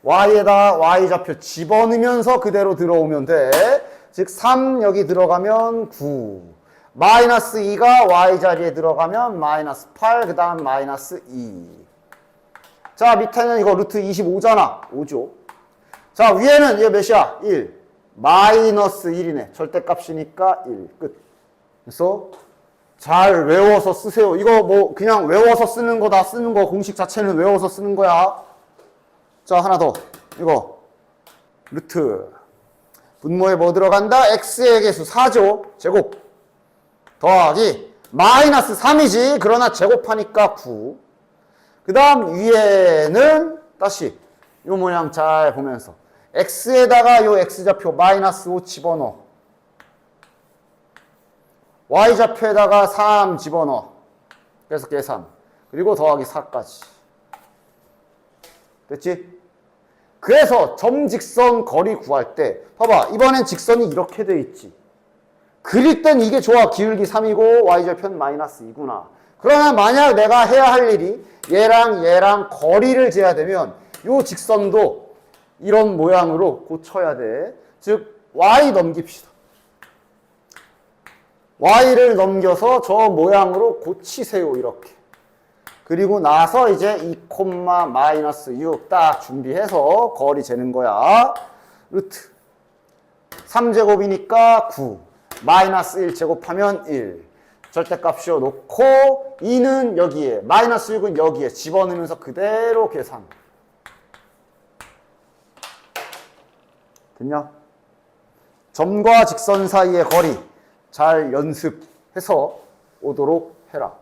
Speaker 1: y에다 y좌표 집어넣으면서 그대로 들어오면 돼. 즉 3 여기 들어가면 9, 마이너스 2가 y 자리에 들어가면 마이너스 8, 그 다음 마이너스 2. 자, 밑에는 이거 루트 25잖아. 5죠. 자, 위에는 이거 몇이야? 1. 마이너스 1이네. 절대값이니까 1. 끝. 그래서 잘 외워서 쓰세요. 이거 뭐 그냥 외워서 쓰는 거다. 쓰는 거 공식 자체는 외워서 쓰는 거야. 자, 하나 더. 이거 루트 분모에 뭐 들어간다? x의 개수 4죠. 제곱 더하기 마이너스 3이지. 그러나 제곱하니까 9. 그 다음 위에는 다시 요 모양 잘 보면서 x에다가 요 x좌표 마이너스 5 집어넣어. y좌표에다가 3 집어넣어. 그래서 계산. 그리고 더하기 4까지. 됐지? 그래서 점직선 거리 구할 때 봐봐. 이번엔 직선이 이렇게 돼 있지. 그릴 땐 이게 좋아. 기울기 3이고 y좌표는 마이너스 2구나. 그러나 만약 내가 해야 할 일이 얘랑 얘랑 거리를 재야 되면 요 직선도 이런 모양으로 고쳐야 돼. 즉 y 넘깁시다. y를 넘겨서 저 모양으로 고치세요. 이렇게. 그리고 나서 이제 2, 마이너스 6 딱 준비해서 거리 재는 거야. 루트 3제곱이니까 9, 마이너스 1 제곱하면 1. 절대값 씌워놓고 2는 여기에, 마이너스 6은 여기에 집어넣으면서 그대로 계산. 됐냐? 점과 직선 사이의 거리 잘 연습해서 오도록 해라.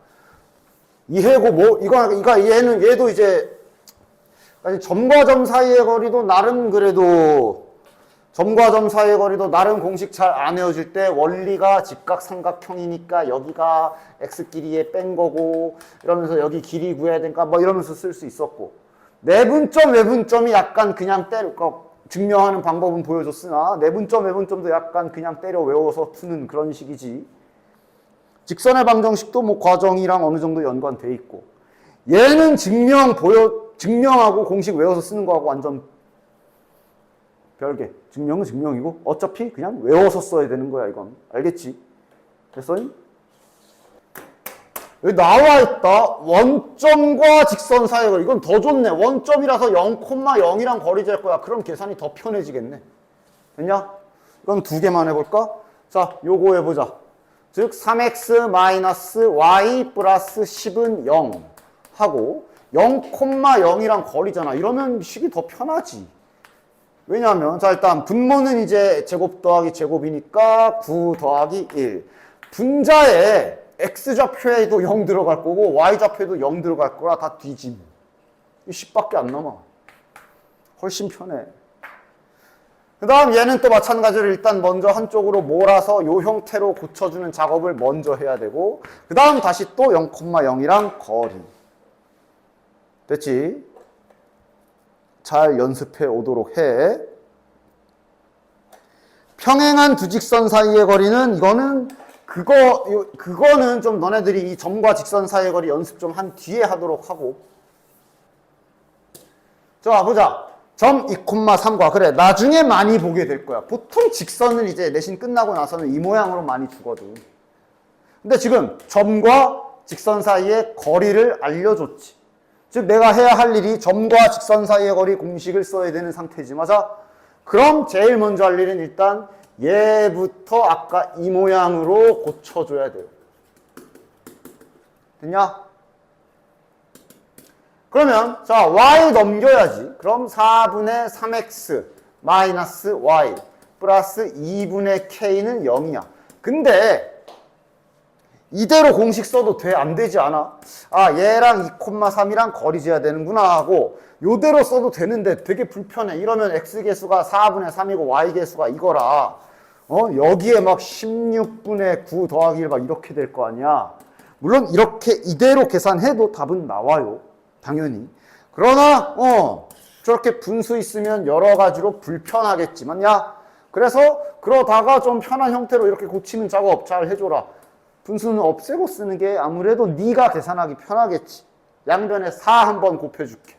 Speaker 1: 이해고 뭐 얘도 이제 점과 점 사이의 거리도 나름 그래도 점과 점 사이의 거리도 나름 공식 잘 안 외워질 때 원리가 직각삼각형이니까 여기가 x 길이에 뺀 거고 이러면서 여기 길이 구해야 되니까 뭐 이러면서 쓸 수 있었고 내분점 외분점이 약간 그냥 증명하는 방법은 보여줬으나 내분점 외분점도 약간 그냥 때려 외워서 푸는 그런 식이지. 직선의 방정식도 뭐 과정이랑 어느 정도 연관돼 있고 얘는 증명하고 공식 외워서 쓰는 거하고 완전 별개. 증명은 증명이고 어차피 그냥 외워서 써야 되는 거야. 이건 알겠지? 됐어? 여기 나와 있다. 원점과 직선 사이의 거리. 이건 더 좋네. 원점이라서 0,0이랑 거리 잴 거야. 그럼 계산이 더 편해지겠네. 됐냐? 이건 두 개만 해볼까? 자, 요거 해보자. 즉 3x 마이너스 y 플러스 10은 0 하고 0,0이랑 거리잖아. 이러면 식이 더 편하지. 왜냐하면 자 일단 분모는 이제 제곱 더하기 제곱이니까 9 더하기 1. 분자에 x좌표에도 0 들어갈 거고 y좌표에도 0 들어갈 거라 다 뒤짐. 10밖에 안 남아. 훨씬 편해. 그 다음 얘는 또 마찬가지로 일단 먼저 한쪽으로 몰아서 요 형태로 고쳐주는 작업을 먼저 해야 되고 그 다음 다시 또 0,0이랑 거리. 됐지? 잘 연습해 오도록 해. 평행한 두 직선 사이의 거리는 그거는 좀 너네들이 이 점과 직선 사이의 거리 연습 좀 한 뒤에 하도록 하고. 자, 보자. 점 2,3과 그래 나중에 많이 보게 될 거야. 보통 직선은 이제 내신 끝나고 나서는 이 모양으로 많이 주거든. 근데 지금 점과 직선 사이의 거리를 알려줬지. 즉 내가 해야 할 일이 점과 직선 사이의 거리 공식을 써야 되는 상태지. 맞아? 그럼 제일 먼저 할 일은 일단 얘부터 아까 이 모양으로 고쳐줘야 돼요. 됐냐? 그러면 자 y 넘겨야지. 그럼 4분의 3x 마이너스 y 플러스 2분의 k는 0이야. 근데 이대로 공식 써도 돼? 안 되지 않아? 아 얘랑 2,3이랑 거리 재야 되는구나 하고 요대로 써도 되는데 되게 불편해. 이러면 x계수가 4분의 3이고 y계수가 이거라. 여기에 막 16분의 9 더하기 1 막 이렇게 될 거 아니야. 물론 이렇게 이대로 계산해도 답은 나와요. 당연히. 그러나 저렇게 분수 있으면 여러 가지로 불편하겠지만 야 그래서 그러다가 좀 편한 형태로 이렇게 고치는 작업 잘 해줘라. 분수는 없애고 쓰는 게 아무래도 네가 계산하기 편하겠지. 양변에 4 한번 곱해줄게.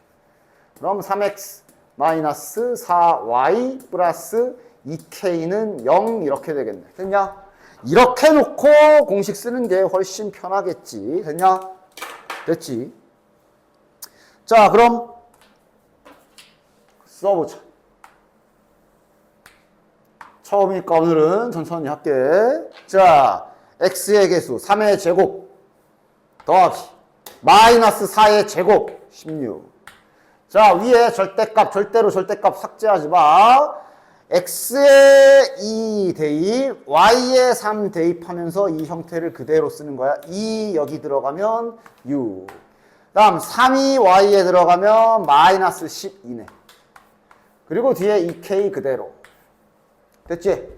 Speaker 1: 그럼 3x 마이너스 4y 플러스 2k는 0 이렇게 되겠네. 됐냐? 이렇게 놓고 공식 쓰는 게 훨씬 편하겠지. 됐냐? 됐지? 자, 그럼 써보자. 처음이니까 오늘은 천천히 할게. 자, x의 개수 3의 제곱 더하기 마이너스 4의 제곱 16. 자, 위에 절대값, 절대로 절대값 삭제하지 마. x에 2 대입, y에 3 대입하면서 이 형태를 그대로 쓰는 거야. 2 여기 들어가면 6. 다음 3이 y에 들어가면 마이너스 12네. 그리고 뒤에 2k 그대로. 됐지?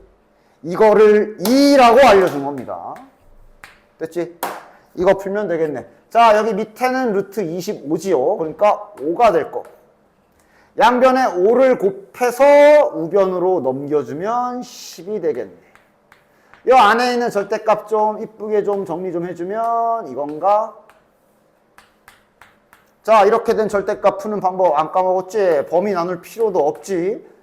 Speaker 1: 이거를 2라고 알려준 겁니다. 됐지? 이거 풀면 되겠네. 자, 여기 밑에는 루트 25지요. 그러니까 5가 될 거. 양변에 5를 곱해서 우변으로 넘겨주면 10이 되겠네. 이 안에 있는 절대값 좀 이쁘게 좀 정리 좀 해주면 이건가? 자, 이렇게 된 절대값 푸는 방법 안 까먹었지? 범위 나눌 필요도 없지?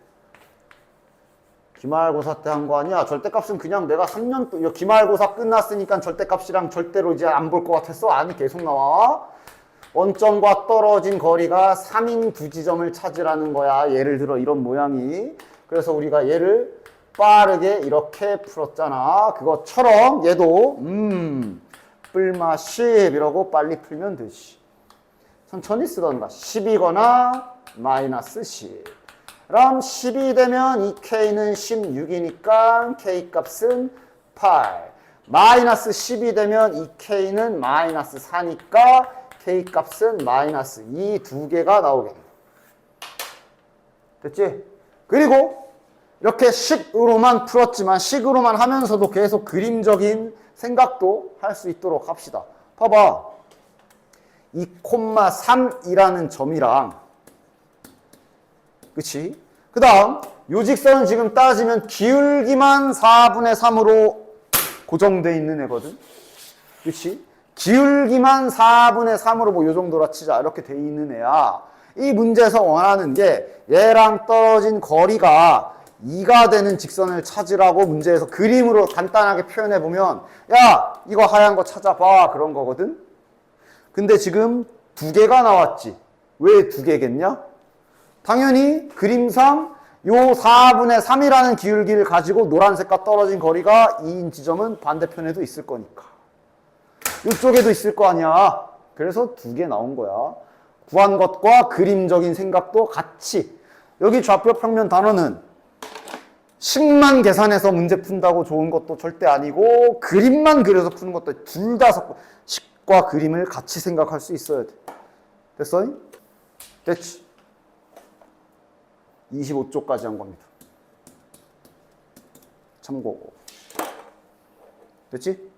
Speaker 1: 기말고사 때 한 거 아니야? 절대값은 그냥 내가 3년 동안 기말고사 끝났으니까 절대값이랑 절대로 이제 안 볼 것 같았어? 아니, 계속 나와. 원점과 떨어진 거리가 3인 두 지점을 찾으라는 거야. 예를 들어 이런 모양이. 그래서 우리가 얘를 빠르게 이렇게 풀었잖아. 그것처럼 얘도 뿔마 10 이러고 빨리 풀면 되지. 천천히 쓰던가. 10이거나 마이너스 10. 그럼 10이 되면 2k는 16이니까 k값은 8. 마이너스 10이 되면 2k는 마이너스 4니까 k값은 마이너스 2 두 개가 나오겠네. 됐지? 그리고 이렇게 식으로만 풀었지만 식으로만 하면서도 계속 그림적인 생각도 할 수 있도록 합시다. 봐봐. 2,3이라는 점이랑 그치? 그 다음 요 직선은 지금 따지면 기울기만 4분의 3으로 고정돼 있는 애거든. 그치? 기울기만 4분의 3으로 뭐 요 정도라 치자. 이렇게 돼 있는 애야. 이 문제에서 원하는 게 얘랑 떨어진 거리가 2가 되는 직선을 찾으라고 문제에서 그림으로 간단하게 표현해 보면 야 이거 하얀 거 찾아봐 그런 거거든. 근데 지금 두 개가 나왔지. 왜 두 개겠냐? 당연히 그림상 요 4분의 3이라는 기울기를 가지고 노란색과 떨어진 거리가 2인 지점은 반대편에도 있을 거니까. 이쪽에도 있을 거 아니야. 그래서 두 개 나온 거야. 구한 것과 그림적인 생각도 같이. 여기 좌표 평면 단어는 식만 계산해서 문제 푼다고 좋은 것도 절대 아니고 그림만 그려서 푸는 것도 둘 다 섞고 식과 그림을 같이 생각할 수 있어야 돼. 됐어? 됐지? 25쪽까지 한 겁니다. 참고고. 됐지?